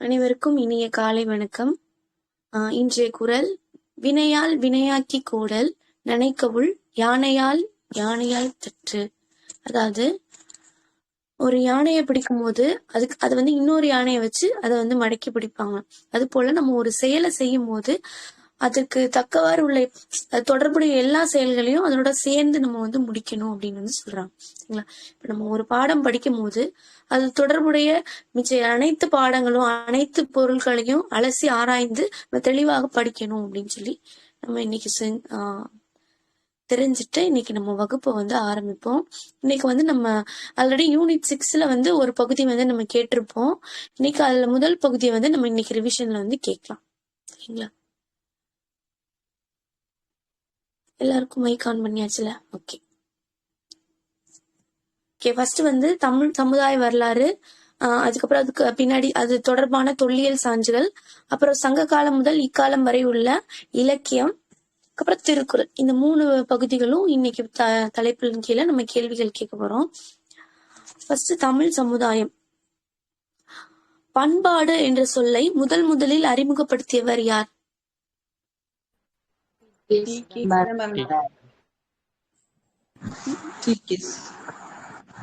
அனைவருக்கும் இனிய காலை வணக்கம். இன்றைய குறள், வினையால் வினையாக்கி கோடல் நனைக்கவுள் யானையால் யானையால் தற்று. அதாவது ஒரு யானையை பிடிக்கும் போது அது இன்னொரு யானையை வச்சு அதை மடக்கி பிடிப்பாங்க. அது போல நம்ம ஒரு செயலை செய்யும் போது அதற்கு தக்கவாறு உள்ள தொடர்புடைய எல்லா செயல்களையும் அதனோட சேர்ந்து நம்ம முடிக்கணும் அப்படின்னு சொல்றாங்க. சரிங்களா? இப்ப நம்ம ஒரு பாடம் படிக்கும் போது அது தொடர்புடைய மிச்ச அனைத்து பாடங்களும் அனைத்து பொருட்களையும் அலசி ஆராய்ந்து தெளிவாக படிக்கணும் அப்படின்னு சொல்லி நம்ம இன்னைக்கு தெரிஞ்சுட்டு இன்னைக்கு நம்ம வகுப்பை ஆரம்பிப்போம். இன்னைக்கு நம்ம ஆல்ரெடி யூனிட் 6ல ஒரு பகுதி நம்ம கேட்டிருப்போம். இன்னைக்கு அதுல முதல் பகுதியை நம்ம இன்னைக்கு ரிவிஷன்ல கேட்கலாம். சரிங்களா? எல்லாருக்கும் மைக் ஆன் பண்ணியாச்சுல? ஓகே. ஃபர்ஸ்ட் தமிழ் சமுதாய வரலாறு, அதுக்கப்புறம் அதுக்கு பின்னாடி அது தொடர்பான தொல்லியல் சான்றுகள், அப்புறம் சங்க காலம் முதல் இக்காலம் வரை உள்ள இலக்கியம், அப்புறம் திருக்குறள். இந்த 3 பகுதிகளும் இன்னைக்கு தலைப்பின் கீழே நம்ம கேள்விகள் கேட்க போறோம். ஃபர்ஸ்ட் தமிழ் சமுதாயம். பண்பாடு என்ற சொல்லை முதலில் அறிமுகப்படுத்தியவர் யார்?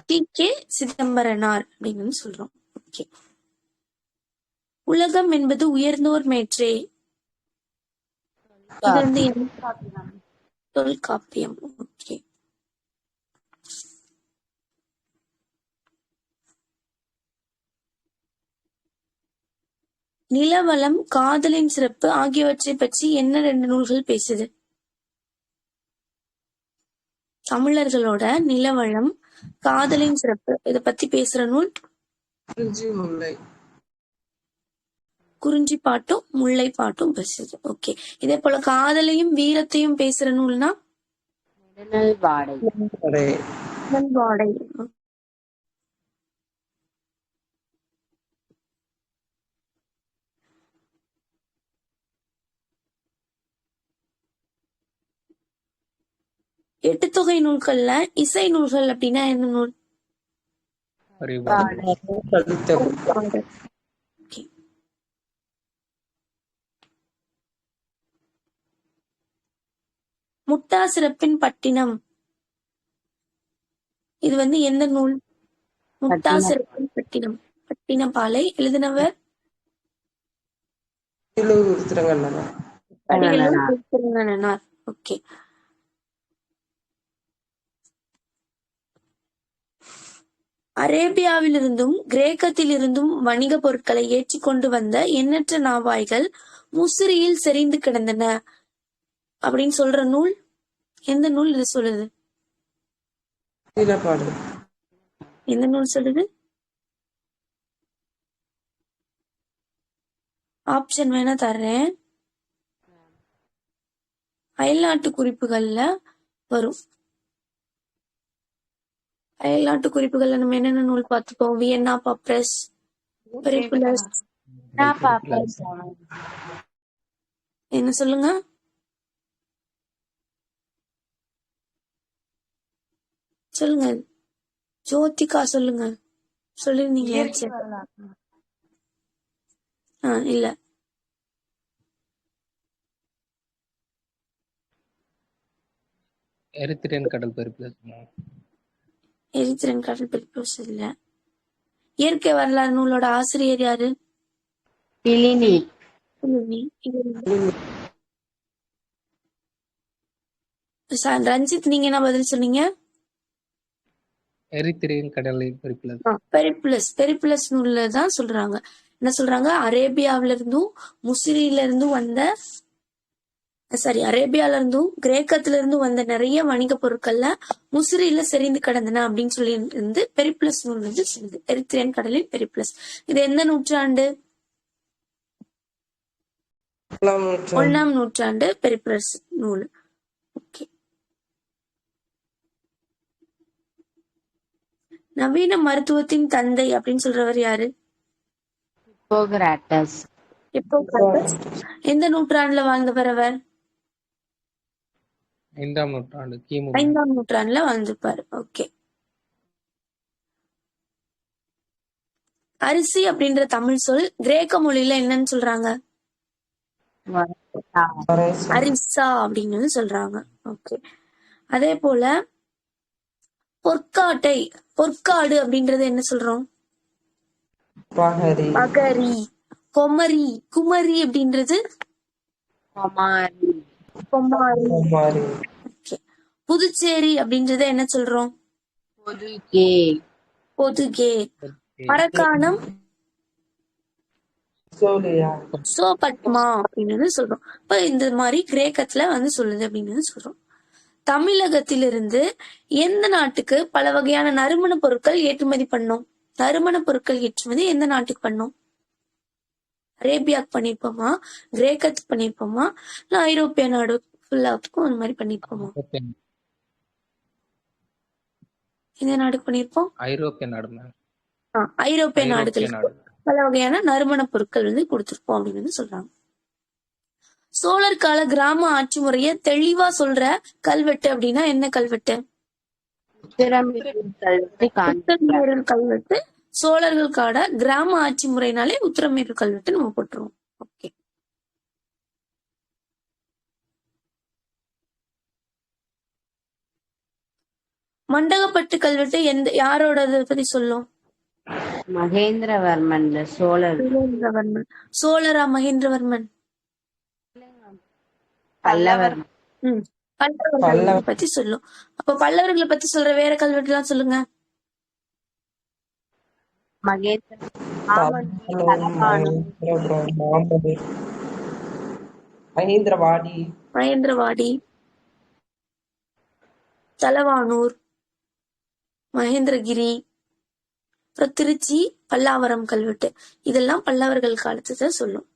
டி.கே. சிதம்பரனார் அப்படின்னு சொல்றோம். ஓகே. உலகம் என்பது உயர்ந்தோர் மேற்றே. இது தொல்காப்பியம். ஓகே. நிலவளம், காதலின் சிறப்பு ஆகியவற்றை பற்றி என்ன 2 நூல்கள் பேசுது? தமிழர்களோட நிலவளம், காதலின் சிறப்பு இத பத்தி பேசுற நூல் குறிஞ்சி பாட்டும் முல்லை பாட்டும் பேசுது. ஓகே. இதே போல காதலையும் வீரத்தையும் பேசுற நூல்னா வாடை. எட்டுத்தொகை நூல்கள்ல இசை நூல்கள் அப்படின்னா என்ன நூல்? முட்டா சிறப்பின் பட்டினம், இது எந்த நூல்? முட்டா சிறப்பின் பட்டினம். பட்டினப்பாலை. எழுதினவர் திருங்கண்ணனார். ஓகே. அரேபியாவிலிருந்தும் கிரேக்கத்திலிருந்தும் வணிக பொருட்களை ஏற்றிக்கொண்டு வந்த எண்ணற்ற நாவாய்கள் முசிறியில் செறிந்து கிடந்தன அப்படின்னு சொல்ற நூல் எந்த நூல்? இது சொல்லுது எந்த நூல் சொல்லுது? ஆப்ஷன் வேணா தர்றேன். அயல்நாட்டு குறிப்புகள்ல வரும். அயல்நாட்டு குறிப்புகள்ல நம்ம என்னென்ன நூல் பார்த்துப்போம்? வியன்னா பாப்ரஸ், பெரிப்புலஸ். என்ன சொல்லுங்க? சொல்லுங்க ஜோதிகா, சொல்லுங்க. சொல்லிருந்தீங்க. இல்ல, எரித்திரன் கடல் பெரிப்ளஸ் இல்ல. இயற்கை வரலாறு நூலோட ஆசிரியர் யாரு? ரஞ்சித், நீங்க என்ன பதில் சொன்னீங்க? எரித்திரன் கடலை பெரிப்ளஸ் நூல்ல தான் சொல்றாங்க. என்ன சொல்றாங்க? அரேபியாவில இருந்தும் முசிறியில இருந்தும் அரேபியால இருந்தும் கிரேக்கத்துல இருந்தும் வந்த நிறைய வணிக பொருட்கள்ல முசிறியில செறிந்து கிடந்தன அப்படின்னு சொல்லி பெரிப்ளஸ் நூல் சொல்லுது. எரித்திரன் கடலில் பெரிப்ளஸ். இது எந்த நூற்றாண்டு? 1ஆம் நூற்றாண்டு பெரிப்ளஸ் நூல். ஓகே. நவீன மருத்துவத்தின் தந்தை அப்படின்னு சொல்றவர் யாரு? ஹிப்போகிராட்டஸ். எந்த நூற்றாண்டுல வாழ்ந்தவர் அவர்? 5ஆம் நூற்றாண்டு, கிமு 5ஆம் நூற்றாண்டுல வாழ்ந்திருப்பாரு. ஓகே. அரிசி அப்படின்ற தமிழ் சொல் கிரேக்க மொழியில என்னன்னு சொல்றாங்க? அரிசா அப்படின்னு சொல்றாங்க. ஓகே. அதே போல பொற்காடு அப்படின்றது என்ன சொல்றோம்? பகரி. குமரி அப்படின்றது கொமாரி. ஓகே. புதுச்சேரி அப்படின்றத என்ன சொல்றோம்? பொதுகே. மரக்காணம் சோபட்மா அப்படின்னு சொல்றோம். இப்ப இந்த மாதிரி கிரேக்கத்துல சொல்லுது அப்படின்னு சொல்றோம். தமிழகத்திலிருந்து எந்த நாட்டுக்கு பல வகையான நறுமண பொருட்கள் ஏற்றுமதி பண்ணோம்? நறுமண பொருட்கள் ஏற்றுமதி எந்த நாட்டுக்கு பண்ணோம்? அரேபியாவுக்கு பண்ணிருப்போமா, கிரேக்கத்துக்கு பண்ணிருப்போமா, இல்ல ஐரோப்பிய நாடு ஃபுல்லாத்துக்கும் அந்த மாதிரி பண்ணிருப்போமா? எந்த நாடுக்கு பண்ணிருப்போம்? ஐரோப்பிய நாடு மேம். ஐரோப்பிய நாடுகளுக்கு பல வகையான நறுமண பொருட்கள் கொடுத்திருப்போம் அப்படின்னு சொல்றாங்க. சோழர் கால கிராம ஆட்சி முறைய தெளிவா சொல்ற கல்வெட்டு அப்படின்னா என்ன கல்வெட்டு? உத்திரமேரூர் கல்வெட்டு. சோழர்கள் கால கிராம ஆட்சி முறைனாலே உத்திரமேரூர் கல்வெட்டு நம்ம போட்டுருவோம். ஓகே. மண்டகப்பட்டு கல்வெட்டு யாரோடது பத்தி சொல்லும்? மகேந்திரவர்மன். சோழரா மகேந்திரவர்மன்? பல்லவர். பல்லவர்கள் பத்தி சொல்லும். அப்ப பல்லவர்களை பத்தி சொல்ற வேற கல்வெட்டு எல்லாம் சொல்லுங்க. மகேந்திரவாடி, தலவானூர், மகேந்திரகிரி, அப்புறம் திருச்சி, பல்லாவரம் கல்வெட்டு. இதெல்லாம் பல்லவர்கள் காலத்தை சொல்லும்.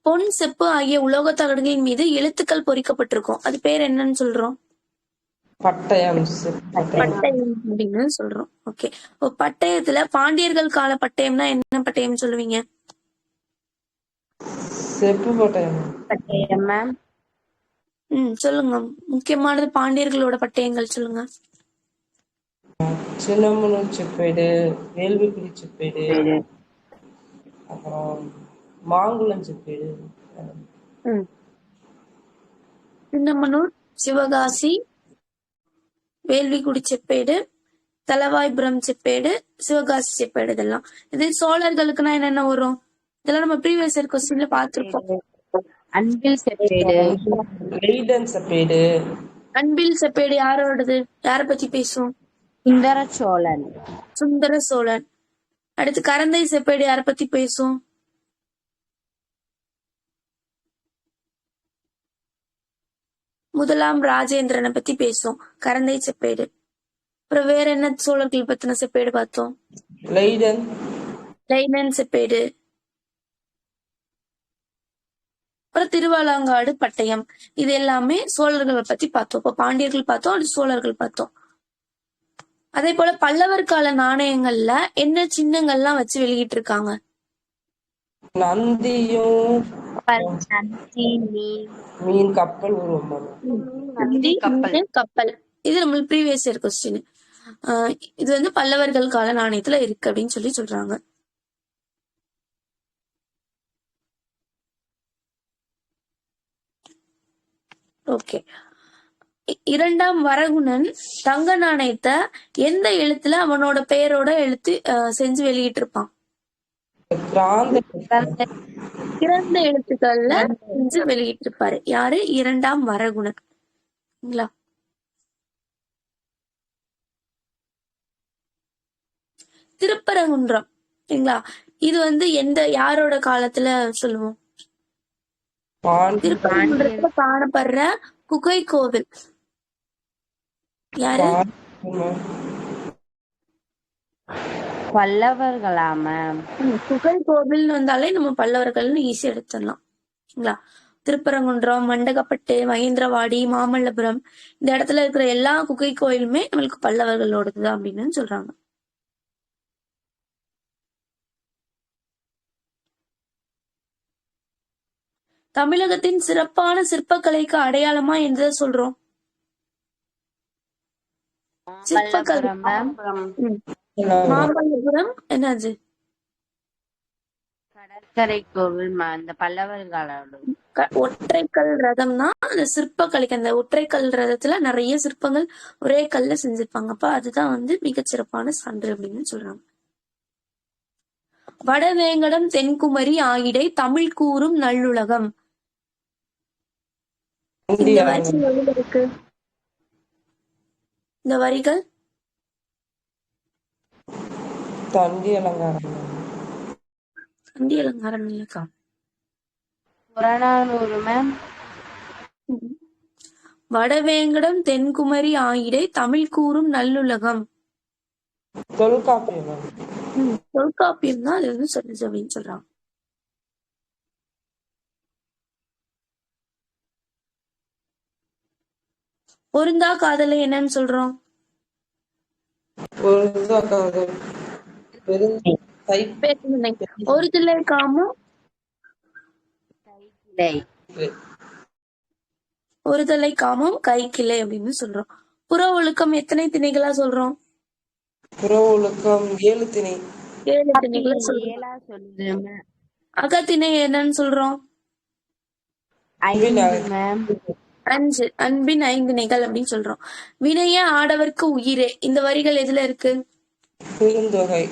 பொன், செப்பு ஆகிய உலோக தகடுகளின் மீது எழுத்துக்கள் பொறிக்கப்பட்டிருக்கும். அது பேர் என்னன்னு சொல்றோம்? பட்டயம் அப்படின்னு சொல்றோம். ஓகே. பட்டயத்துல பாண்டியர்கள் கால பட்டயம்னா என்ன பட்டயம் சொல்லுவீங்க? செப்பு பட்டயம் மேம். சொல்லுங்க. முக்கியமானது பாண்டியர்களோட பட்டயங்கள் சொல்லுங்க. சின்னமனூர் செப்பேடு, வேள்விக்குடி செப்பேடு, அப்புறம் மாங்குளம் செப்பேடு. சின்னமனூர், சிவகாசி, வேள்விக்குடி செப்பேடு, தலவாய்புரம் செப்பேடு, சிவகாசி செப்பேடு. இதெல்லாம் இது சோழர்களுக்குன்னா என்னென்ன வரும்? இதெல்லாம் நம்ம ப்ரீவியஸ் இயர் क्वेश्चनல பார்த்திருப்போம். அன்பில் செப்பேடு, லெய்டன் செப்பேடு. அன்பில் செப்பேடு யாரோடது? யார பத்தி பேசும்? சுந்தர சோழன். அடுத்து கரந்தை செப்பேடு யார பத்தி பேசும்? முதலாம் ராஜேந்திரனை பத்தி பேசும் கரந்தை செப்பேடு. அப்புறம் வேற என்ன சோழர்கள் பத்தின செப்பேடு பார்த்தோம்? லைடன் செப்பேடு. அப்புறம் திருவாலங்காடு பட்டயம். இது எல்லாமே சோழர்களை பத்தி பார்த்தோம். இப்ப பாண்டியர்கள் பார்த்தோம், அது சோழர்கள் பார்த்தோம். அதே போல பல்லவர் கால நாணயங்கள்ல என்ன சின்னங்கள்லாம் வச்சு வெளியிட்டு இருக்காங்க? நந்தியும் மீன், கப்பல் கப்பல். இது நம்ம ப்ரீவியஸ் இயர் क्वेश्चन. இது பல்லவர்கள் கால நாணயத்துல இருக்கு அப்படின்னு சொல்றாங்க. ஓகே. இரண்டாம் வரகுணன் தங்க நாணயத்தை எந்த எழுத்துல அவனோட பெயரோட எழுத்து செஞ்சு வெளியிட்டு இருப்பான்? சிறந்த எழுத்துக்கள்ல செஞ்சு வெளியிட்டு இருப்பாரு. யாரு? இரண்டாம் வரகுணன். திருப்பரங்குன்றம் இது யாரோட காலத்துல சொல்லுவோம்? திருப்பரங்குன்றத்துல காணப்படுற குகை கோவில் யாரு? பல்லவர்களாம. குகை கோவில் வந்தாலே நம்ம பல்லவர்கள்னு ஈஸியா எடுத்துடலாம். திருப்பரங்குன்றம், மண்டகப்பட்டு, மகேந்திரவாடி, மாமல்லபுரம், இந்த இடத்துல இருக்கிற எல்லா குகை கோயிலுமே நம்மளுக்கு பல்லவர்களோடதுதான் அப்படின்னு சொல்றாங்க. தமிழகத்தின் சிறப்பான சிற்பக்கலைக்கு அடையாளமா எந்த சொல்றோம்? சிற்பக்கலை. மாமல்லபுரம் மேம். ம். மாமல்லபுரம் என்னது? கடற்கரை கோவில் அந்த பல்லவர் காலம். ஒற்றைக்கல் ரதம்னா அந்த சிற்பக்கலைக்கு, அந்த ஒற்றைக்கல் ரதத்துல நிறைய சிற்பங்கள் ஒரே கல்ல செஞ்சிருப்பாங்க. அப்ப அதுதான் வந்து மிகச்சிறப்பான சான்று அப்படின்னு சொல்றாங்க. வடவேங்கடம் தென்குமரி ஆயிடை தமிழ் கூறும் நல்லுலகம். இந்த வரிகள் எதுல இருக்கு? இந்த வரிகள் தண்டி அலங்காரம். தண்டி அலங்காரம் இல்லக்கா. புறநானூறு மேம். வடவேங்கடம் தென்குமரி ஆயிடை தமிழ் கூறும் நல்லுலகம். தொல்காப்பியம். தொல்காப்பியம் தான் அது வந்து சொல்லுது அப்படின்னு சொல்றாங்க. பொருந்தா காதலை என்னன்னு சொல்றோம்? ஒரு தில்லை காமம் ஒரு தலை காமம் கைக்கிளை அப்படின்னு சொல்றோம். புற ஒழுக்கம் எத்தனை திணைகளா சொல்றோம்? புற ஒழுக்கம் 7 திணை. 7 திணைகளா சொல்றோம். அகத்திணை என்னன்னு சொல்றோம்? 5 மேம். 5. அன்பின் 5 திணைகள் அப்படின்னு சொல்றோம். வினைய ஆடவர்க்கு உயிரே. இந்த வரிகள் எதுல இருக்கு? குறுந்தொகை.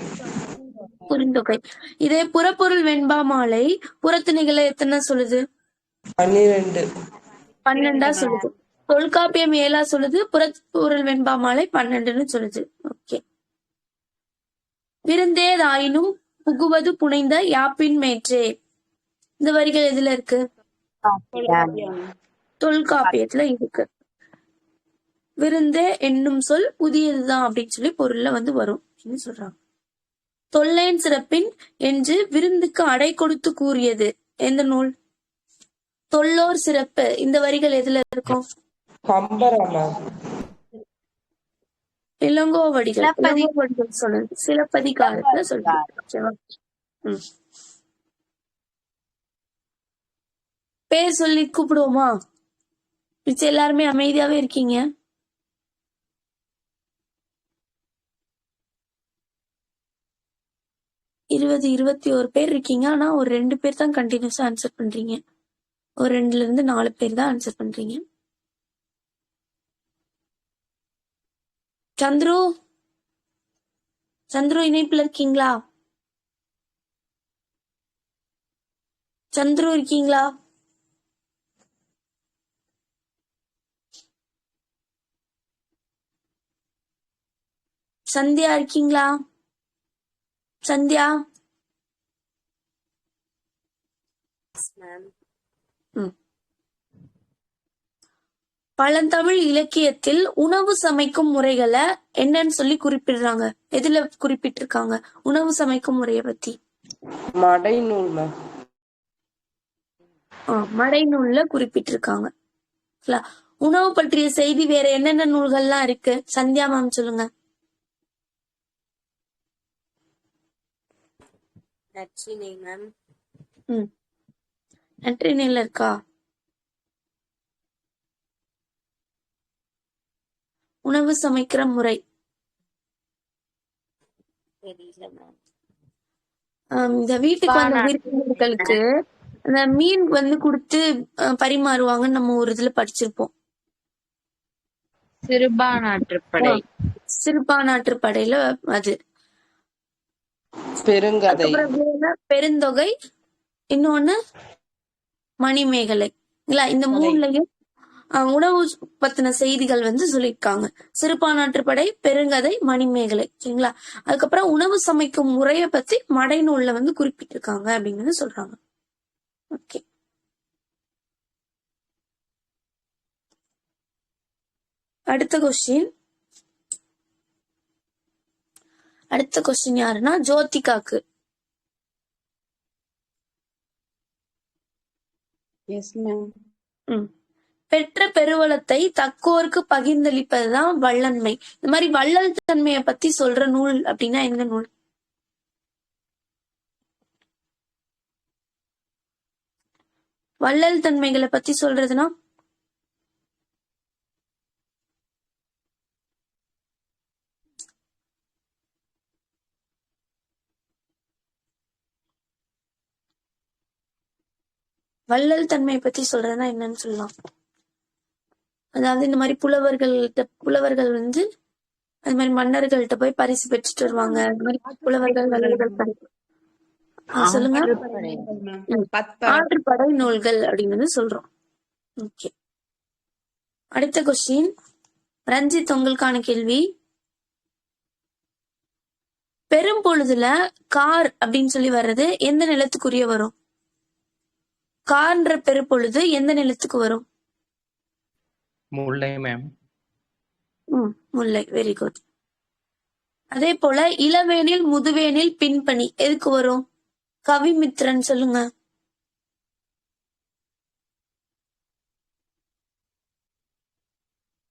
குறுந்தொகை. இதே புறப்பொருள் வெண்பா மாலை புறத்திணைகளை எத்தனை சொல்லுது? 12. 12 சொல்லுது. தொல்காப்பியம் 7 சொல்லுது. புறப்பொருள் வெண்பா மாலை 12ன்னு சொல்லுது. ஓகே. விருந்தேதாயினும் புகுவது புனைந்த யாப்பின் மேற்றே. இந்த வரிகள் எதுல இருக்கு? தொல்காப்பியத்துல இருக்கு. விருந்தே என்னும் சொல் புதியதுதான் அப்படின்னு சொல்லி பொருள்ல வந்து வரும் அப்படின்னு சொல்றாங்க. தொல்லேன் சிறப்பின் என்று விருந்துக்கு அடை கொடுத்து கூறியது எந்த நூல்? தொல்லோர் சிறப்பு. இந்த வரிகள் எதுல இருக்கும்? கம்பராமாயணம். இளங்கோவடிகள் சொல்லுது. சிலப்பதிகாரத்துல சொல்லுது. பேர் சொல்லி கூப்பிடுவோமா? மிச்சம் எல்லாருமே அமைதியாவே இருக்கீங்க. இருபது 21 பேர் இருக்கீங்க. ஆனா ஒரு 2 பேர் தான் கண்டினியூஸா ஆன்சர் பண்றீங்க. ஒரு 2ல இருந்து 4 பேர் தான் ஆன்சர் பண்றீங்க. சந்துரு இணைப்புல இருக்கீங்களா? சந்துரு இருக்கீங்களா? சந்தியா இருக்கீங்களா? சந்தியா பழந்தமிழ் இலக்கியத்தில் உணவு சமைக்கும் முறைகளை என்னன்னு சொல்லி குறிப்பிடுறாங்க? எதுல குறிப்பிட்டிருக்காங்க உணவு சமைக்கும் முறைய பத்தி? மடைநூல். மடைநூல்ல குறிப்பிட்டிருக்காங்க. உணவு பற்றிய செய்தி வேற என்னென்ன நூல்கள்லாம் இருக்கு? சந்தியா மேம் சொல்லுங்க. நற்றிணை மேம். நற்றிணைல இருக்கா? உணவு சமைக்கிற முறை இந்த வீட்டுக்கு வந்த விருந்தினர்களுக்கு அந்த மீன் வந்து கொடுத்து பரிமாறுவாங்கன்னு நம்ம ஒரு இதுல படிச்சிருப்போம். சிறுபானாற்றுப்படையில அது பெருங்கதை. பெருந்தொகை, இன்னொன்னு மணிமேகலை. இந்த 3லயும் உணவு பத்தின செய்திகள் வந்து சொல்லியிருக்காங்க. சிறுபானாற்றுப்படை, பெருங்கதை, மணிமேகலை. சரிங்களா? அதுக்கப்புறம் உணவு சமைக்கும் முறைய பத்தி மடைநூல்ல வந்து குறிப்பிட்டிருக்காங்க அப்படின்னு சொல்றாங்க. ஓகே. அடுத்த கொஸ்டின் யாருன்னா ஜோதிகாக்கு. பெற்ற பெருவளத்தை தக்கோருக்கு பகிர்ந்தளிப்பதுதான் வள்ளன்மை. இந்த மாதிரி வள்ளல் தன்மையை பத்தி சொல்ற நூல் அப்படின்னா எந்த நூல்? வள்ளல் தன்மைகளை பத்தி சொல்றதுன்னா வள்ளல் தன்மையை பத்தி சொல்றதுன்னா என்னன்னு சொல்லலாம். அதாவது இந்த மாதிரி புலவர்கள் வந்து அது மாதிரி மன்னர்கள்ட்ட போய் பரிசு பெற்றுட்டு வருவாங்க. அந்த மாதிரி புலவர்கள் வள்ளல்கள் சொல்லுங்க. ஆற்றுப்படை நூல்கள் அப்படின்னு சொல்றோம். ஓகே, அடுத்த கொஸ்டின் ரஞ்சித், உங்களுக்கான கேள்வி. பெரும் பொழுதுல கார் அப்படின்னு சொல்லி வர்றது எந்த நிலத்துக்குரிய வரும்? கார்ன்ற பெருப்பொழுது எந்த நிலத்துக்கு வரும்? முல்லை மேம். முல்லை. Very good. அதே போல இளவேனில் முதுவேனில் பின்பணி எதுக்கு வரும்? கவிமித்ரன் சொல்லுங்க.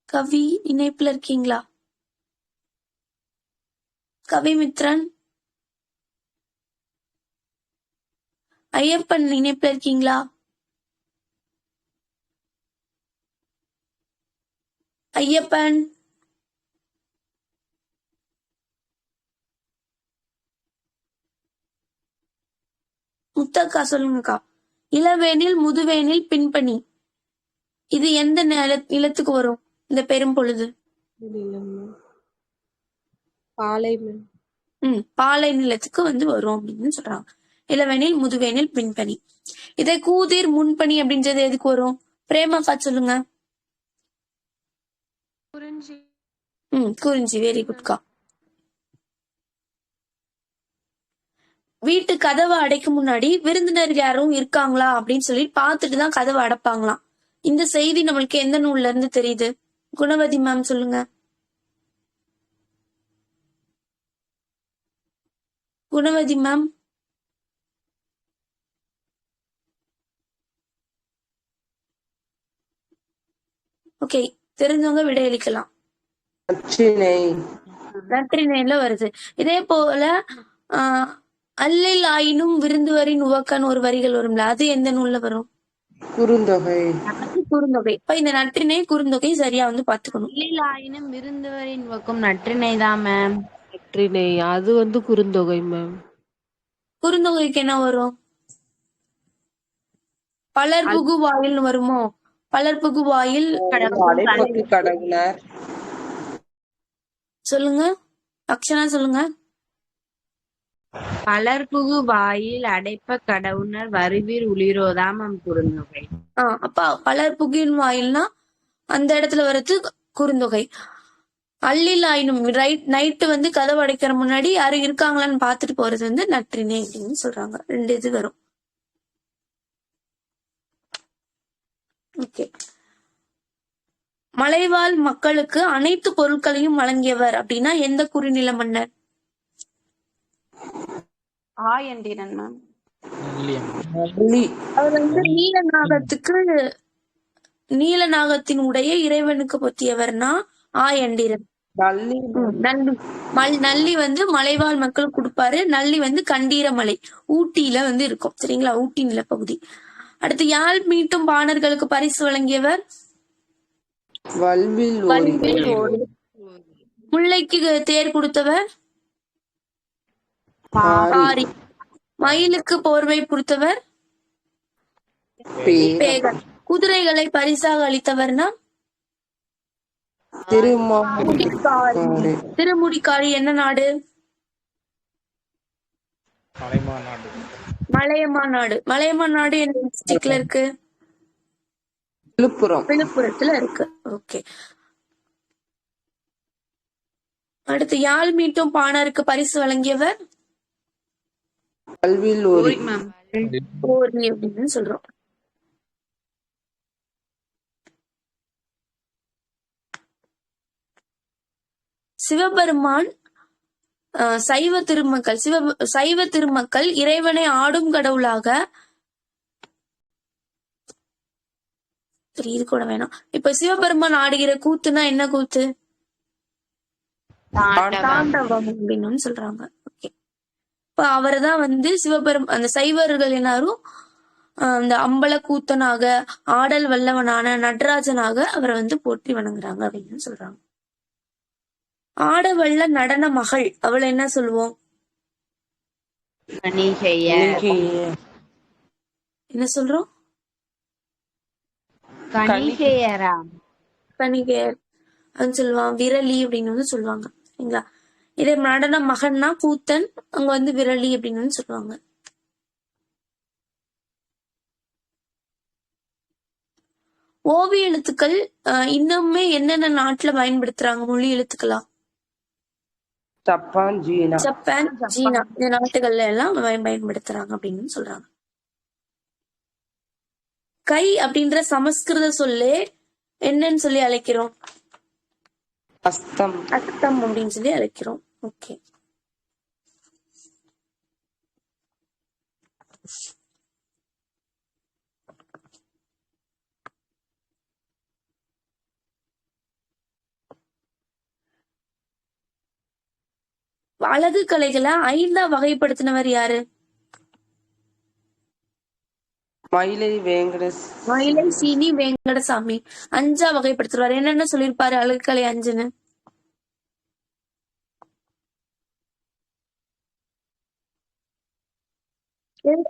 கவி இணைப்புல இருக்கீங்களா? கவிமித்ரன். ஐயப்பன் இணைப்புல இருக்கீங்களா? ஐயப்பன். முத்தக்கா சொல்லுங்கக்கா. இளவேனில் முதுவேனில் பின்பணி இது எந்த நிலத்துக்கு வரும்? இந்த பெரும் பொழுது பாலை நிலத்துக்கு வந்து வரும் அப்படின்னு சொல்றாங்க. இளவேனில் முதுவேனில் பின்பணி. இதே கூதிர் முன்பணி அப்படின்றது எதுக்கு வரும்? பிரேமாக்கா சொல்லுங்க. குறிஞ்சி. வெரி குட்கா. வீட்டு கதவை அடைக்கும் முன்னாடி விருந்தினர் யாரும் இருக்காங்களா அப்படின்னு சொல்லி பார்த்துட்டு தான் கதவை அடைப்பாங்களாம். இந்த செய்தி நம்மளுக்கு எந்த நூல்ல இருந்து தெரியுது? குணவதி மேம் சொல்லுங்க. குணவதி மேம். ஓகே, தெரிஞ்சவங்க விடையளிக்கலாம். நற்றிணையில வருது. இதே போல அல்லில் ஆயினும் விருந்துவரின் உவக்கன் ஒரு வரிகள் வரும்ல, அது எந்த நூல்ல வரும்? குறுந்தொகை. இப்ப இந்த நற்றிணை குறுந்தொகை சரியா வந்து பாத்துக்கணும். அல்லில் ஆயினும் விருந்துவரின் உவக்கும் நற்றிணை தான் மேம். நற்றிணை அது வந்து குறுந்தொகை மேம். குறுந்தொகைக்கு என்ன வரும்? பலர் புகு வாயில் வருமோ? பலர் புகு வாயில் கடவுளர். சொல்லுங்க அக்ஷனா, சொல்லுங்க. பலர் புகு வாயில் அடைப்ப கடவுணர் வருவீர் உளிரோதாம் மேம் குறுந்தொகை. அப்ப பலர் புகின் வாயில்னா அந்த இடத்துல வர்றது குறுந்தொகை. அல்லில் ஆயினும் நைட்டு வந்து கதவு அடைக்கிற முன்னாடி யாரும் இருக்காங்களான்னு பாத்துட்டு போறது வந்து நற்றிணை அப்படின்னு சொல்றாங்க. 2 இது வரும். ஓகே, மலைவாழ் மக்களுக்கு அனைத்து பொருட்களையும் வழங்கியவர் அப்படின்னா எந்த குறுநில மன்னர்? ஆயண்டிரன் மேம். அவர் வந்து நீலநாகத்தின் உடைய இறைவனுக்கு பொத்தியவர்னா ஆயண்டிரன். நல்லி வந்து மலைவாழ் மக்களுக்கு கொடுப்பாரு. நல்லி வந்து கண்டீரமலை ஊட்டியில வந்து இருக்கும். சரிங்களா? ஊட்டி நிலப்பகுதி. அடுத்து யாழ் மீட்டும் பாணர்களுக்கு பரிசு வழங்கியவர்? முல்லைக்கு தேர் கொடுத்தவர்? பாரி. மயிலுக்கு போர்வை கொடுத்தவர்? பேகன். குதிரைகளை பரிசாக அளித்தவர்னா திருமுடிக்காரி. என்ன நாடு? மலையமாநாடு. மலையமாநாடு என்ன டிஸ்ட்ரிக்ட்ல இருக்கு? விழுப்புரத்துல இருக்கு. ஓகே, அடுத்து யாழ் மீட்டும் பாணருக்கு பரிசு வழங்கியவர்? அப்படின்னு சொல்றோம். சிவபெருமான் சைவ திருமக்கள் இறைவனை ஆடும் கடவுளாக இது கூட வேணாம். இப்ப சிவபெருமான் ஆடுகிற கூத்துனா என்ன கூத்து? தாண்டவம் அப்படின்னு சொல்றாங்க. ஓகே, இப்ப அவர்தான் வந்து அந்த சைவர்கள் எல்லாரும் அந்த அம்பல கூத்தனாக, ஆடல் வல்லவனான நடராஜனாக அவரை வந்து போற்றி வணங்குறாங்க அப்படின்னு சொல்றாங்க. ஆடவல்ல நடன மகள் அவளை என்ன சொல்லுவோம்? என்ன சொல்றோம்? கணிகையரா? கணிகையர் அப்படின்னு சொல்லுவாங்க. விரலி அப்படின்னு வந்து சொல்லுவாங்க. சரிங்களா? இதே நடன மகன்னா கூத்தன், அங்க வந்து விரலி அப்படின்னு வந்து சொல்லுவாங்க. ஓவிய எழுத்துக்கள் இன்னுமே என்னென்ன நாட்டுல பயன்படுத்துறாங்க மொழி எழுத்துக்களா? ஜப்பான், சீனா. ஜப்பான், சீனா இந்த நாட்டுகள்ல எல்லாம் பயன்படுத்துறாங்க அப்படின்னு சொல்றாங்க. கை அப்படின்ற சமஸ்கிருத சொல்லு என்னன்னு சொல்லி அழைக்கிறோம்? ஹஸ்தம். அஸ்தம் அப்படின்னு சொல்லி அழைக்கிறோம். ஓகே. அழகு கலைகளை 5ஆ வகைப்படுத்தினவர் யாரு? மயிலை மயிலை சீனி வேங்கடசாமி 5ஆ வகைப்படுத்துவார். என்னென்ன சொல்லியிருப்பாரு அழகு கலை 5ன்னு?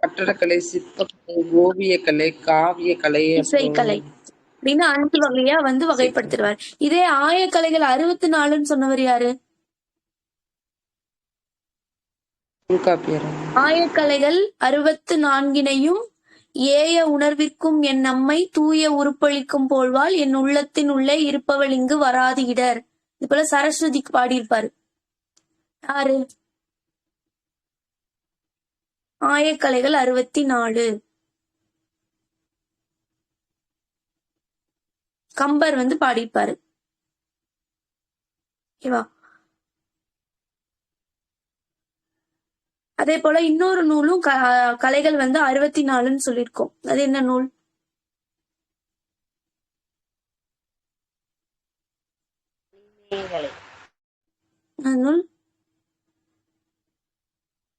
கட்டடக்கலை, சிற்பக்கலை, ஓவியக்கலை, காவியக்கலை, இசைக்கலை அப்படின்னு 5 வகையா வந்து வகைப்படுத்துவார். இதே ஆயக்கலைகள் 64ன்னு சொன்னவர் யாரு? ஆயக்கலைகள் 64னையும் ஏய உணர்விற்கும் என் நம்மை தூய உருப்பளிக்கும் போல்வாள் என் உள்ளத்தின் உள்ளே இருப்பவள் இங்கு வராது இடர். இது போல சரஸ்வதிக்கு பாடியிருப்பாரு. யாரு? ஆயக்கலைகள் 64. கம்பர் வந்து பாடியிருப்பாரு. ஓகேவா? அதே போல இன்னொரு நூலும் கலைகள் வந்து 64ன்னு சொல்லியிருக்கோம். அது என்ன நூல்? நூல்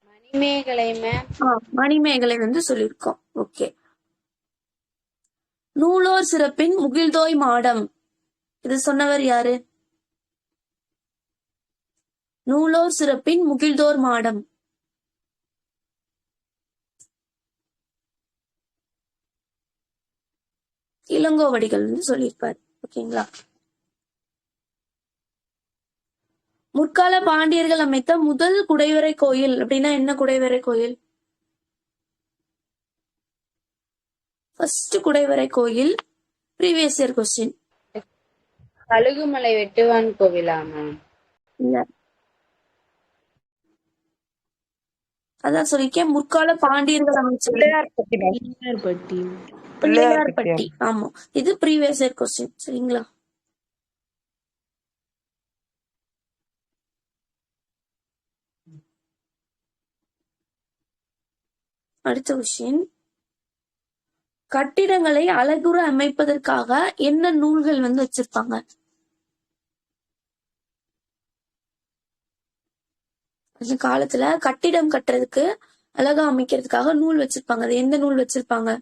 மணிமேகலை மேம். மணிமேகலை வந்து சொல்லியிருக்கோம். ஓகே. நூலோர் சிறப்பின் முகில்தோய் மாடம் இது சொன்னவர் யாரு? நூலோர் சிறப்பின் முகில்தோர் மாடம். இளங்கோவடிகள் வந்து சொல்லியிருப்பார். ஓகேங்களா? முற்கால பாண்டியர்கள் அமைத்த முதல் குடைவரை கோயில் அப்படின்னா என்ன குடைவரை கோயில்? ஃபர்ஸ்ட் குடைவரை கோயில் ப்ரீவியஸ் இயர் கொஸ்டின். கழுகுமலை வெட்டுவான் கோவிலா மேம்? இல்ல, அதான் சொல்லிருக்கேன். முற்கால பாண்டியர்கள் அமைச்ச பிள்ளையார்பட்டி. ஆமா, இது ப்ரீவியஸ் இயர் கொஸ்டின். சரிங்களா? அடுத்த கொஸ்டின். கட்டிடங்களை அழகுற அமைப்பதற்காக என்ன நூல்கள் வந்து வச்சிருப்பாங்க? அந்த காலத்துல கட்டிடம் கட்டுறதுக்கு அழகா அமைக்கிறதுக்காக நூல் வச்சிருப்பாங்க. அது எந்த நூல் வச்சிருப்பாங்க?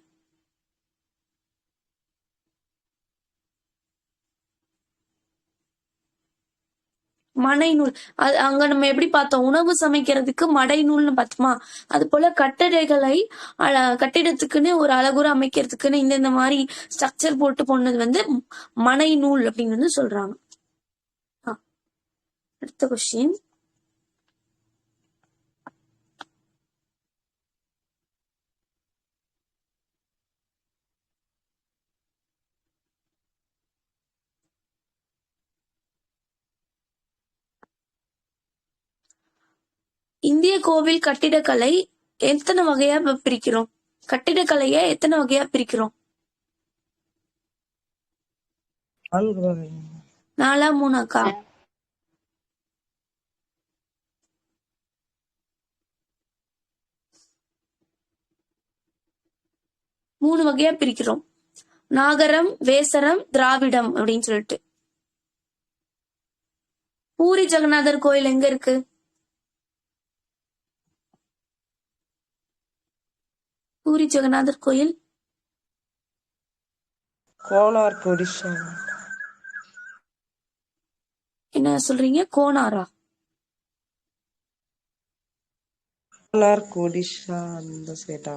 மனை நூல். அது அங்க நம்ம எப்படி பார்த்தோம்? உணவு சமைக்கிறதுக்கு மடை நூல்னு பார்த்தோமா? அது போல கட்டிடத்துக்குன்னு ஒரு அழகுற அமைக்கிறதுக்குன்னு இந்த மாதிரி ஸ்ட்ரக்சர் போட்டு போனது வந்து மனை நூல் அப்படின்னு வந்து சொல்றாங்க. அடுத்த கொஸ்டின். இந்திய கோவில் கட்டிடக்கலை எத்தனை வகையா பிரிக்கிறோம்? கட்டிடக்கலைய எத்தனை வகையா பிரிக்கிறோம்? 4 3 3 வகையா பிரிக்கிறோம். நாகரம், வேசரம், திராவிடம் அப்படின்னு சொல்லிட்டு. பூரி ஜெகநாதர் கோயில் எங்க இருக்கு? பூரி ஜெகநாதர் கோயில் கோனார்க், ஒடிஷா. என்ன சொல்றீங்க? கோனாரா? கோனார்க், ஒடிஷா அந்த சைடா?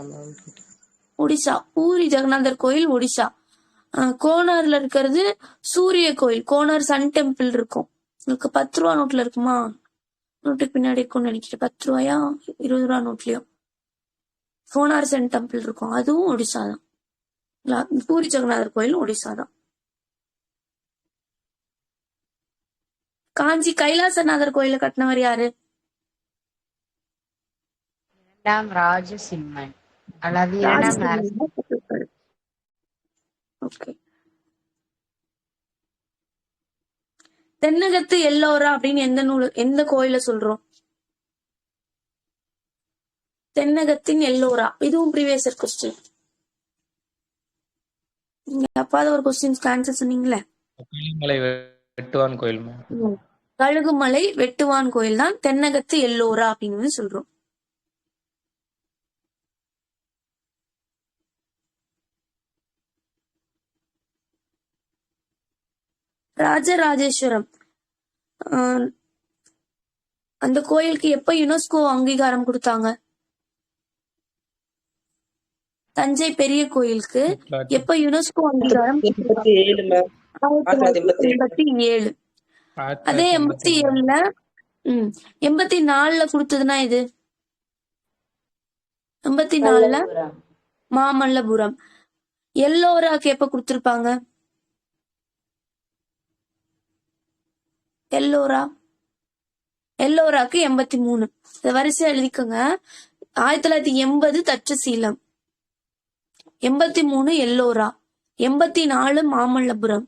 ஒடிஷா. பூரி ஜெகநாதர் கோயில் ஒடிஷா. கோனார்ல இருக்கிறது சூரிய கோயில். கோனார் சன் டெம்பிள் இருக்கும். உங்களுக்கு 10 ரூபா நோட்ல இருக்குமா? நோட்டுக்கு பின்னாடி இருக்கும்னு நினைக்கிறேன். 10 ரூபாயா 20 ரூபா நோட்லயும் கோனார் சன் டெம்பிள் இருக்கும். அதுவும் ஒடிசா தான். பூரி ஜெகநாதர் கோயில் ஒடிசா தான். காஞ்சி கைலாசநாதர் கோயில கட்டினவர் யாரு? இரண்டாம் ராஜசிம்மன் அல்லது இரண்டாம் நரசிம்மன். ஓகே. தென்னகத்து எல்லோரா அப்படின்னு எந்த கோயில சொல்றோம்? தென்னகத்தின் எல்லோரா. இதுவும் ப்ரீவியஸ் கொஸ்டின். நீங்க அப்பாத ஒரு கொஸ்டின்ஸ்க்கு ஆன்சர் சொன்னீங்களே. கழுகுமலை வெட்டுவான் கோயில் மேம். கழுகுமலை வெட்டுவான் கோயில் தான் தென்னகத்து எல்லோரா அப்படின்னு சொல்றோம். ராஜராஜேஸ்வரம் அந்த கோயிலுக்கு எப்ப யுனெஸ்கோ அங்கீகாரம் கொடுத்தாங்க? தஞ்சை பெரிய கோயிலுக்கு எப்ப யுனெஸ்கோ அங்கீகாரம்? 87 மேம். 1987. அதே 87ல 84ல கொடுத்ததுன்னா இது 84ல மாமல்லபுரம். எல்லோராக்கு எப்ப கொடுத்திருப்பாங்க? எல்லோராக்கு 83. இத வரிசையா எழுதிக்கோங்க. 1980 தட்சசீலம், 83 எல்லோரா, 84 மாமல்லபுரம்,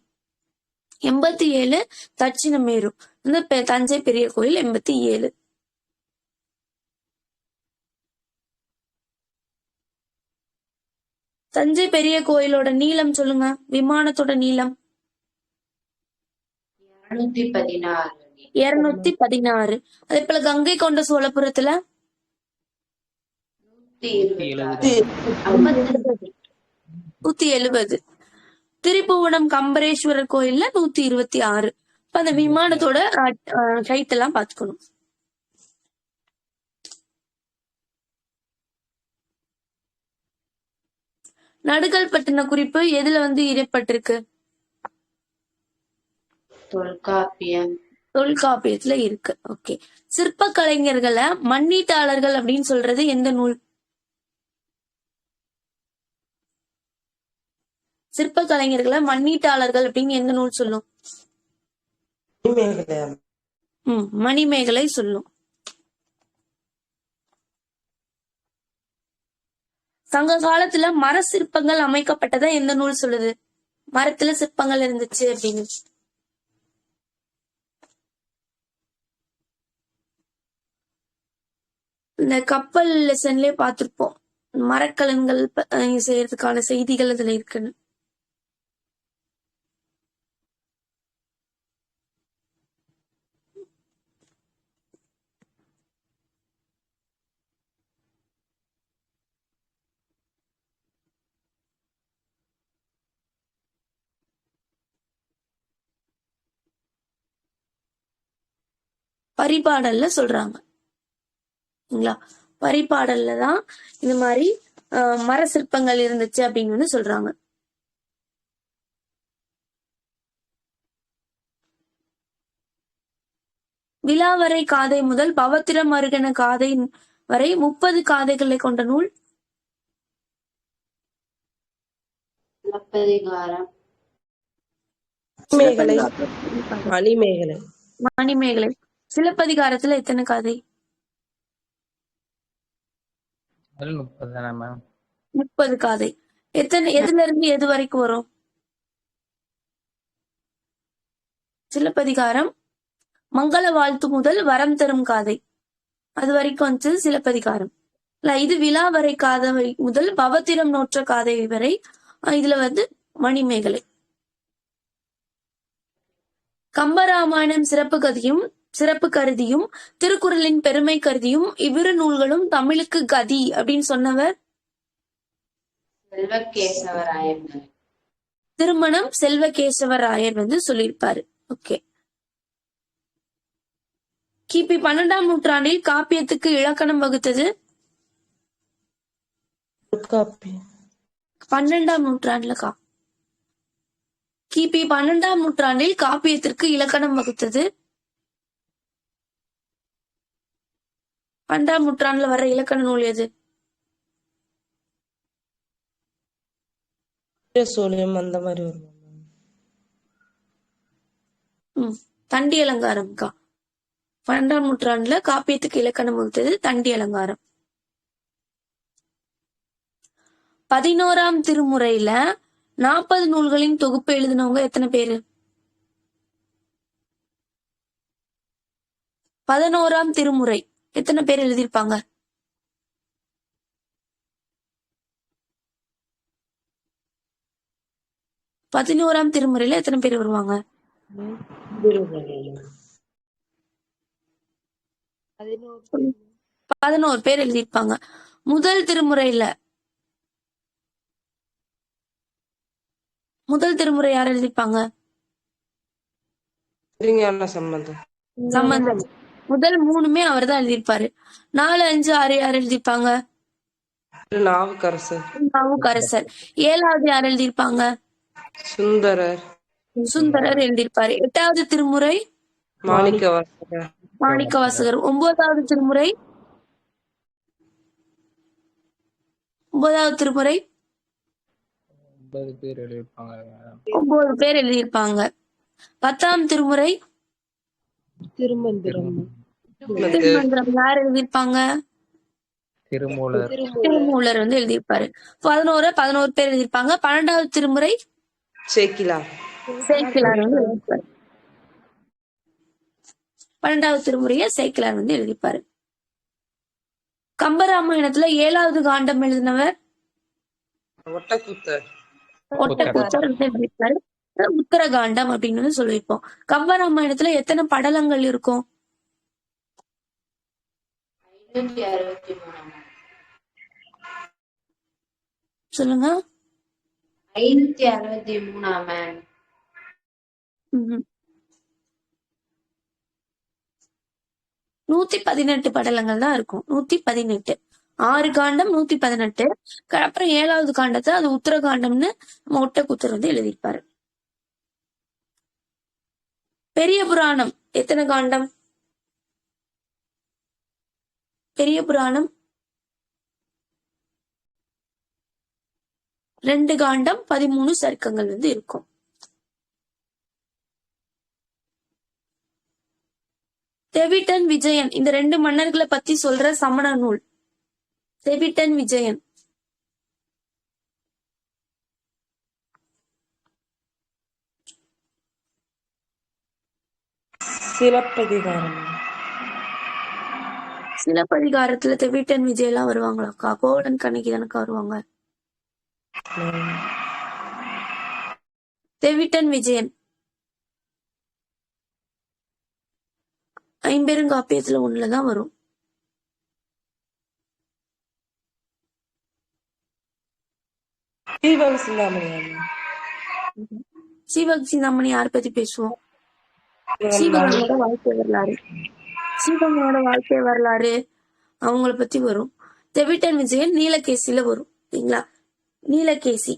87 தட்சிணமேரு. இந்த தஞ்சை பெரிய கோயில் 87. தஞ்சை பெரிய கோயிலோட நீளம் சொல்லுங்க. விமானத்தோட நீளம் 216. அதே போல கங்கை கொண்ட சோழபுரத்துல 170. திரிபுவனம் கம்பரேஸ்வரர் கோயில்ல 126. அந்த விமானத்தோட ஹைட் எல்லாம் பாத்துக்கணும். நடுகல் பட்டின குறிப்பு எதுல இடப்பட்டிருக்கு? தொல்காப்பியத்துல இருக்கு. ஓகே. சிற்ப கலைஞர்களை மண்ணீட்டாளர்கள் அப்படின்னு சொல்றது எந்த நூல்? சிற்ப கலைஞர்களை மண்ணீட்டாளர்கள் அப்படின்னு எந்த நூல் சொல்லும்? மணிமேகலை சொல்லும். சங்க காலத்துல மர சிற்பங்கள் அமைக்கப்பட்டதா எந்த நூல் சொல்லுது? மரத்துல சிற்பங்கள் இருந்துச்சு அப்படின்னு. இந்த கப்பல் லெசன்லயே பார்த்திருப்போம், மரக்கலன்கள் செய்யறதுக்கான செய்திகள் அதுல இருக்குன்னு. பரிபாடல்ல சொல்றாங்க. பரிபாடல்ல தான் இந்த மாதிரி மர சிற்பங்கள் இருந்துச்சு அப்படின்னு சொல்றாங்க. விலாவரை காதை முதல் பவத்திரம் அருகன காதை வரை 30 காதைகளை கொண்ட நூல்? மணிமேகலை. சிலப்பதிகாரத்துல எத்தனை காதை? 30 காதை. எதுல இருந்து எது வரைக்கும் வரும்? சிலப்பதிகாரம் மங்கள வாழ்த்து முதல் வரம் தரும் காதை அது வரைக்கும் சிலப்பதிகாரம். இது விலாவரை காதை முதல் பவத்திரம் நோற்ற காதை வரை. இதுல மணிமேகலை. கம்பராமாயணம் சிறப்பு கருதியும் திருக்குறளின் பெருமை கருதியும் இவ்விரு நூல்களும் தமிழுக்கு கதி அப்படின்னு சொன்னவர் திருமணம் செல்வகேசவராயர் சொல்லியிருப்பாரு. ஓகே. கிபி 12ஆம் நூற்றாண்டில் காப்பியத்துக்கு இலக்கணம் வகுத்தது? 12ஆம் நூற்றாண்டுலக்கா கிபி 12ஆம் நூற்றாண்டில் காப்பியத்திற்கு இலக்கணம் வகுத்தது? 12ஆம் நூற்றாண்டுல வர்ற இலக்கண நூல் எது? சோழியம் அந்த மாதிரி வரும். தண்டி அலங்காரம்க்கா. 12ஆம் நூற்றாண்டுல காப்பியத்துக்கு இலக்கணம் வகுத்தது தண்டி அலங்காரம். 11ஆம் திருமுறையில 40 நூல்களின் தொகுப்பு எழுதினவங்க எத்தனை பேரு? 11ஆம் திருமுறை எத்தனை பேர் எழுதியிருப்பாங்க? பதினோராம் திருமுறையில எத்தனை பேர் வருவாங்க? 11 பேர் எழுதியிருப்பாங்க. முதல் திருமுறை யார் எழுதியிருப்பாங்க? திருஞான சம்பந்தம். சம்பந்தம். முதல் 3மே அவர் தான் எழுதியிருப்பாரு. 4, 5, 6 யார் எழுதியிருப்பாங்க? நாவுக்கரசர். 7வது யார் எழுதியிருப்பாங்க? சுந்தரர் எழுதியிருப்பாரு. 8வது திருமுறை மாணிக்கவாசகர். 9வது திருமுறை 9 பேர் எழுதியிருப்பாங்க. 9 பேர் எழுதியிருப்பாங்க. 10ஆம் திருமுறை திருமந்திரம். திருமந்திரம் யார் எழுதியிருப்பாங்க? திருமூலர் வந்து எழுதியிருப்பாரு. 11 பேர் எழுதியிருப்பாங்க. 12வது திருமுறை சேக்கிலார் வந்து எழுதியிருப்பாரு. 12வது திருமுறைய சேக்கிலார் வந்து எழுதியிருப்பாரு. கம்பராமாயணத்துல 7வது காண்டம் எழுதினவர் ஒட்டக்கூத்தர் வந்து எழுதியிருப்பாரு. உத்தரகாண்டம் அப்படின்னு சொல்லியிருப்போம். கம்பராமாயணத்துல எத்தனை படலங்கள் இருக்கும்? 563. சொல்லுங்க. 563. 118 படலங்கள் தான் இருக்கும். 118. 6 காண்டம் 118. அப்புறம் 7வது காண்டத்தை அது உத்தரகாண்டம்னு ஒட்டக்கூத்தர் வந்து எழுதியிருப்பாரு. பெரிய புராணம் எத்தனை காண்டம்? பெரிய புராணம் 2 காண்டம் 13 சருக்கங்கள் வந்து இருக்கும். தெவிட்டன் விஜயன் இந்த 2 மன்னர்களை பத்தி சொல்ற சமண நூல். தெவிட்டன் விஜயன். சிலப்பதிகாரத்துல தெவிட்டன் விஜயெல்லாம் வருவாங்களாக்கா? கோவலன் கண்ணகி தானக்கா வருவாங்க. தெவிட்டன் விஜயன் ஐம்பெருங்காப்பியத்துல ஒண்ணுலதான் வரும். சீவக சிந்தாமணி யார் பத்தி பேசுவோம்? சீவகனோட வாழ்க்கை வரலாறு அவங்கள பத்தி வரும். தெவிட்டன் விஜயன் நீலகேசியில வரும். சரிங்களா? நீலகேசி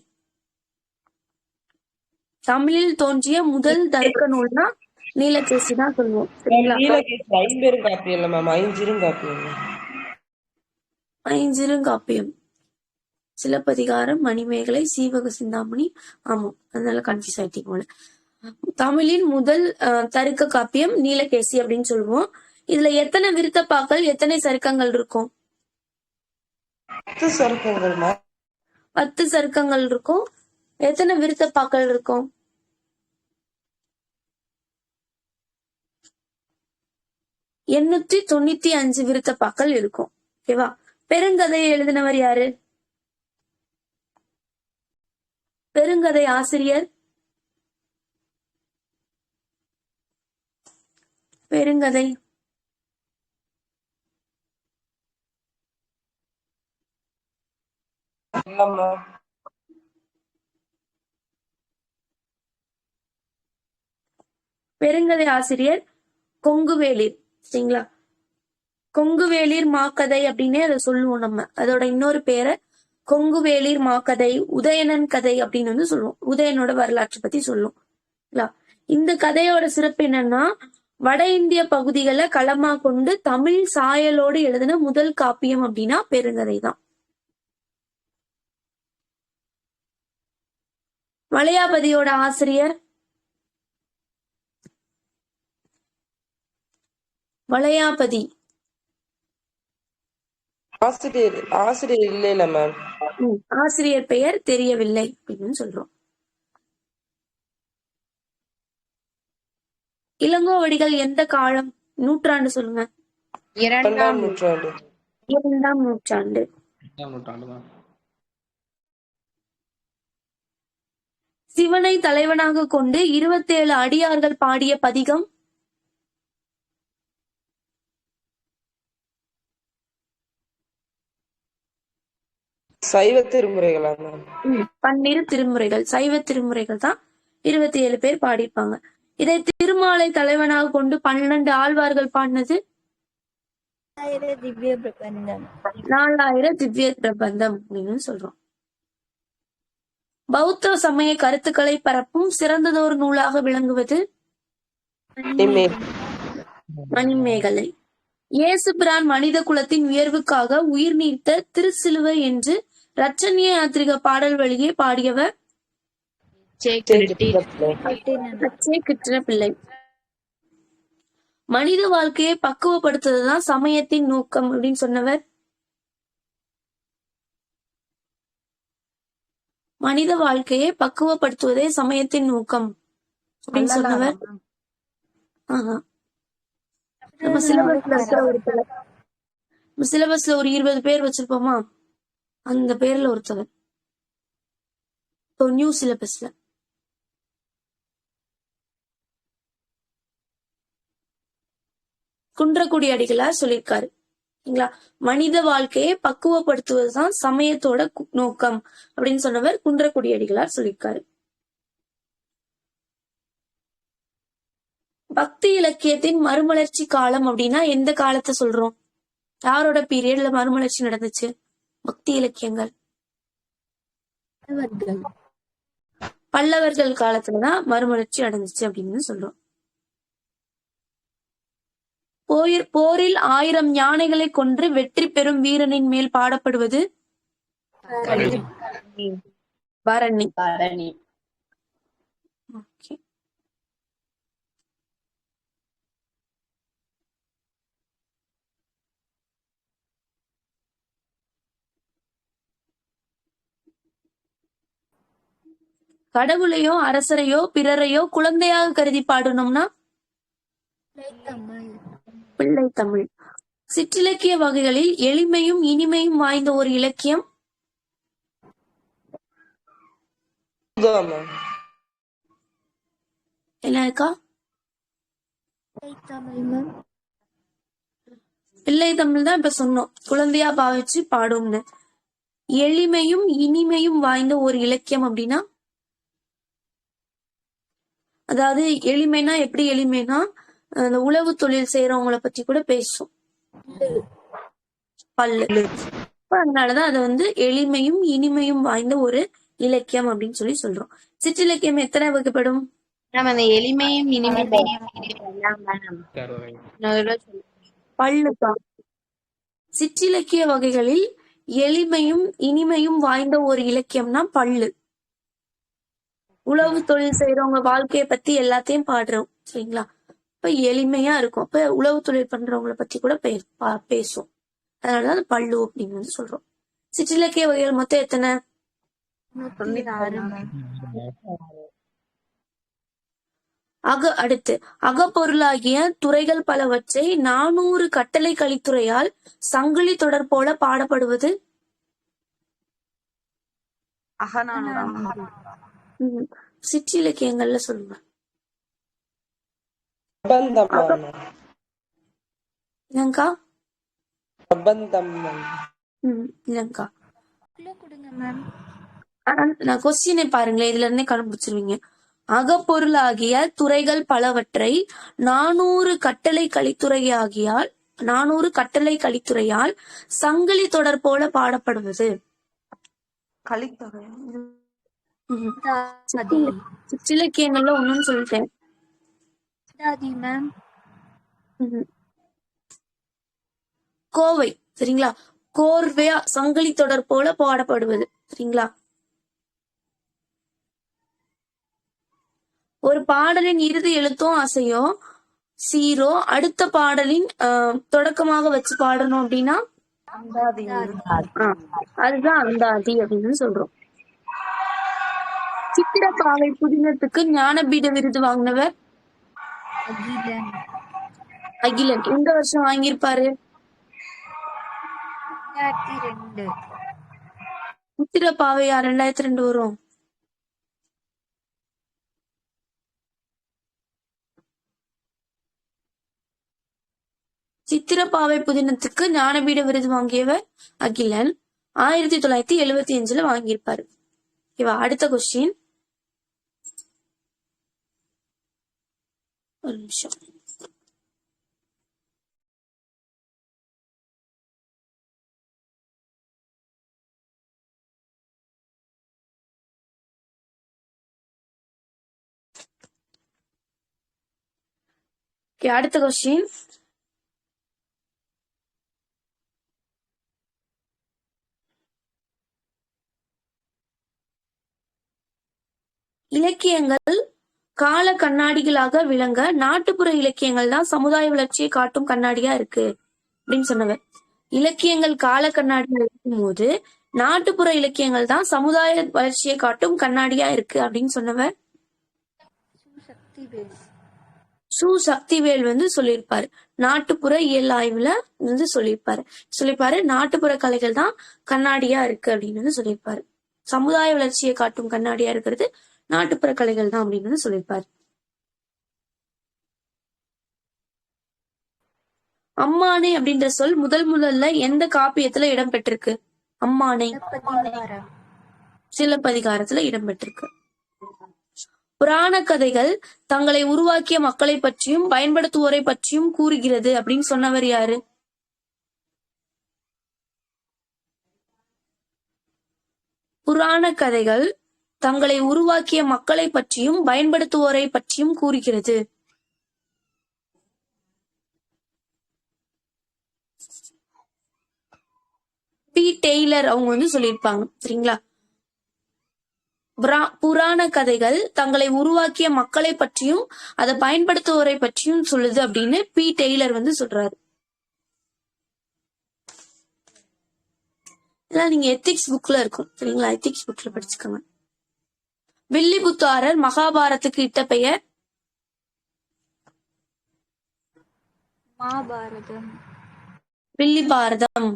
தமிழில் தோன்றிய முதல் தர்க்க நூல்னா நீலகேசி தான் சொல்லுவோம். ஐஞ்சிறுகாப்பியம், சிலப்பதிகாரம், மணிமேகலை, சீவக சிந்தாமணி. ஆமா, அதனால கன்ஃபியூஸ் ஆயிட்டீங்க போல. தமிழின் முதல் தருக்க காப்பியம் நீலகேசி அப்படின்னு சொல்லுவோம். இதுல எத்தனை விருத்தப்பாக்கள் எத்தனை சருக்கங்கள் இருக்கும்? 10 சருக்கங்கள் இருக்கும். எத்தனை விருத்தப்பாக்கள் இருக்கும்? 895 விருத்தப்பாக்கள் இருக்கும். ஓகேவா? பெருங்கதையை எழுதினவர் யாரு? பெருங்கதை ஆசிரியர்? பெருங்கதை பெருங்கதை ஆசிரியர் கொங்குவேளிர். சரிங்களா? கொங்குவேளிர் மாக்கதை அப்படின்னே அதை சொல்லுவோம் நம்ம. அதோட இன்னொரு பேரை கொங்குவேளிர் மாக்கதை, உதயணன் கதை அப்படின்னு வந்து சொல்லுவோம். உதயனோட வரலாற்றை பத்தி சொல்லுவோம். இந்த கதையோட சிறப்பு என்னன்னா, வட இந்திய பகுதிகளை களமா கொண்டு தமிழ் சாயலோடு எழுதின முதல் காப்பியம் அப்படின்னா பெருங்கதை தான். வளையாபதியோட ஆசிரியர் வளையாபதி. ஆசிரியர் இல்ல மேம். ஆசிரியர் பெயர் தெரியவில்லை அப்படின்னு சொல்றோம். இளங்கோவடிகள் எந்த காலம் நூற்றாண்டு சொல்லுங்க? 2ஆம் நூற்றாண்டு. 2ஆம் நூற்றாண்டு. சிவனை தலைவனாக கொண்டு 27 அடியார்கள் பாடிய பதிகம்? சைவ திருமுறைகளா மேம்? 12 திருமுறைகள், சைவ திருமுறைகள் தான் 27 பேர் பாடியிருப்பாங்க. இதை திருமாலை தலைவனாக கொண்டு 12 ஆழ்வார்கள் பாடினது 4000 திவ்ய பிரபந்தம் அப்படின்னு சொல்றோம். பௌத்த சமய கருத்துக்களை பரப்பும் சிறந்ததொரு நூலாக விளங்குவது மணிமேகலை. இயேசு பிரான் மனித குலத்தின் உயர்வுக்காக உயிர் நீத்த திருச்சிலுவை என்று இரட்சணிய யாத்திரிக பாடல் வழியே பாடியவர் பிள்ளை. மனித வாழ்க்கையை பக்குவப்படுத்துவதுதான் சமயத்தின் நோக்கம் அப்படின்னு சொன்னவர் மனித வாழ்க்கையை பக்குவப்படுத்துவதே சமயத்தின் நோக்கம் அப்படின்னு சொன்னவர். நம்ம சிலபஸ்ல ஒரு 20 பேர் வச்சிருப்போமா, அந்த பேர்ல ஒருத்தவர் நியூ சிலபஸ்ல. குன்றக்குடி அடிகளார் சொல்லியிருக்காரு. மனித வாழ்க்கையை பக்குவப்படுத்துவதுதான் சமயத்தோட நோக்கம் அப்படின்னு சொன்னவர் குன்றக்குடி அடிகளார் சொல்லியிருக்காரு. பக்தி இலக்கியத்தின் மறுமலர்ச்சி காலம் அப்படின்னா எந்த காலத்தை சொல்றோம்? யாரோட பீரியட்ல மறுமலர்ச்சி நடந்துச்சு பக்தி இலக்கியங்கள்? பல்லவர்கள் காலத்துலதான் மறுமலர்ச்சி அடைஞ்சிச்சு அப்படின்னு சொல்றோம். போரில் 1000 யானைகளை கொன்று வெற்றி பெறும் வீரனின் மேல் பாடப்படுவது பரணி. கடவுளையோ அரசரையோ பிறரையோ குழந்தையாக கருதி பாடணும்னா பிள்ளை தமிழ். சிற்றிலக்கிய வகைகளில் எளிமையும் இனிமையும் வாய்ந்த ஒரு இலக்கியம் என்ன இருக்கா? பிள்ளை தமிழ் தான் இப்ப சொன்னோம், குழந்தையா பாவிச்சு பாடும்னு. எளிமையும் இனிமையும் வாய்ந்த ஒரு இலக்கியம் அப்படின்னா, அதாவது எளிமைனா எப்படி எளிமைனா, அந்த உழவு தொழில் செய்யறவங்கள பத்தி கூட பேசும் பல்லு. அதனாலதான் அதை வந்து எளிமையும் இனிமையும் வாய்ந்த ஒரு இலக்கியம் அப்படின்னு சொல்லி சொல்றோம். சிற்றிலக்கியம் எத்தனை வகைப்படும்? எளிமையும் இனிமையும் பல்லுதான். சிற்றிலக்கிய வகைகளில் எளிமையும் இனிமையும் வாய்ந்த ஒரு இலக்கியம்னா பல்லு. உழவு தொழில் செய்யறவங்க வாழ்க்கைய பத்தி எல்லாத்தையும் பாடுறோம் சரிங்களா? இப்ப எளிமையா இருக்கும். இப்ப உழவு தொழில் பண்றவங்களை பத்தி கூட பேசும். அதனாலதான் பல்லு அப்படின்னு வந்து சொல்றோம். சிற்றிலக்கிய வகைகள் மொத்தம் எத்தனை? அடுத்து அகப்பொருளாகிய துறைகள் பலவற்றை 400 கட்டளை கலித்துறையால் சங்கிலி தொடர் போல பாடப்படுவது சிற்றிலக்கியங்கள்ல சொல்லுங்க. இல்லங்கா இல்லங்கா நான் கொஸ்டினை பாருங்களேன், இதுல இருந்தே கண்டுபிடிச்சிருவீங்க. அகப்பொருளாகிய துறைகள் பலவற்றை 400 கட்டளை கலித்துறையால் சங்கிலி தொடர் போல பாடப்படுவது. கலித்தொகை ம்ஹும். அந்தாதி சிற்றிலக்கியங்கள்ல ஒண்ணுன்னு சொல்லிட்டேன். அந்தாதி மேம். ம்ஹும். கோவை சரிங்களா, கோர்வையா சங்கிலி தொடர் போல பாடப்படுவது சரிங்களா. ஒரு பாடலின் இறுதி எழுத்தும் அசையும் சீரோ அடுத்த பாடலின் தொடக்கமாக வச்சு பாடணும் அப்படின்னா அந்தாதி. அதுதான் அந்தாதி அப்படின்னு சொல்றோம். சித்திரப்பாவை புதினத்துக்கு ஞானபீட விருது வாங்கினவர் அகிலன். அகிலன். எந்த வருஷம் வாங்கியிருப்பாரு? 2002. சித்திரப்பாவையா 2002 வரும். சித்திரப்பாவை புதினத்துக்கு ஞானபீட விருது வாங்கியவர் அகிலன் 1975 வாங்கியிருப்பாரு. ஓகேவா, அடுத்த கொஸ்டின். ஒரு நிமிஷம். அடுத்த கொஸ்டின். இலக்கியங்கள் கால கண்ணாடிகளாக விளங்க நாட்டுப்புற இலக்கியங்கள் தான் சமுதாய வளர்ச்சியை காட்டும் கண்ணாடியா இருக்கு அப்படின்னு சொன்னவர். இலக்கியங்கள் கால கண்ணாடிகள் இருக்கும் போது நாட்டுப்புற இலக்கியங்கள் தான் சமுதாய வளர்ச்சியை காட்டும் கண்ணாடியா இருக்கு அப்படின்னு சொன்னவர் சு சக்திவேல் சொல்லியிருப்பாரு. நாட்டுப்புற இயல் ஆய்வுல சொல்லியிருப்பாரு நாட்டுப்புற கலைகள் தான் கண்ணாடியா இருக்கு அப்படின்னு சொல்லியிருப்பாரு. சமுதாய வளர்ச்சியை காட்டும் கண்ணாடியா இருக்கிறது நாட்டுப்புற கலைகள் தான் அப்படின்னு சொல்லியிருப்பாரு. அம்மானை அப்படின்ற சொல் முதல்ல எந்த காப்பியத்துல இடம்பெற்றிருக்கு? அம்மானை சிலப்பதிகாரத்துல இடம்பெற்றிருக்கு. புராண கதைகள் தங்களை உருவாக்கிய மக்களை பற்றியும் பயன்படுத்துவோரை பற்றியும் கூறுகிறது அப்படின்னு சொன்னவர் யாரு? புராண கதைகள் தங்களை உருவாக்கிய மக்களை பற்றியும் பயன்படுத்துவோரை பற்றியும் கூறுகிறது. பி டெய்லர் அவங்க சொல்லியிருப்பாங்க சரிங்களா. புராண கதைகள் தங்களை உருவாக்கிய மக்களை பற்றியும் அதை பயன்படுத்துவோரை பற்றியும் சொல்லுது அப்படின்னு பி டெய்லர் சொல்றாரு. இதெல்லாம் நீங்க எத்திக்ஸ் புக்ல இருக்கும் சரிங்களா, எத்திக்ஸ் புக்ல படிச்சுக்கோங்க. வில்லிபுத்தாரர் மகாபாரத்துக்கு இட்ட பெயர் மகாபாரதம். வில்லி பாரதம்.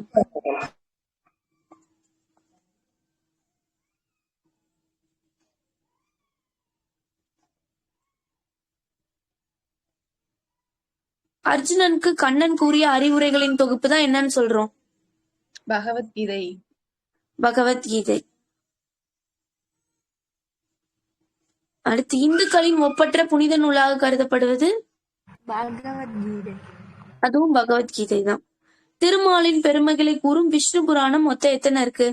அர்ஜுனனுக்கு கண்ணன் கூறிய அறிவுரைகளின் தொகுப்பு தான் என்னன்னு சொல்றோம்? பகவத்கீதை. பகவத்கீதை. அடுத்து இந்துக்களின் ஒப்பற்ற புனித நூலாக கருதப்படுவது பகவத்கீதை. அதுவும் பகவத்கீதை தான். திருமாலின் பெருமைகளை கூறும் விஷ்ணு புராணம் மொத்தம் எத்தனை இருக்கு?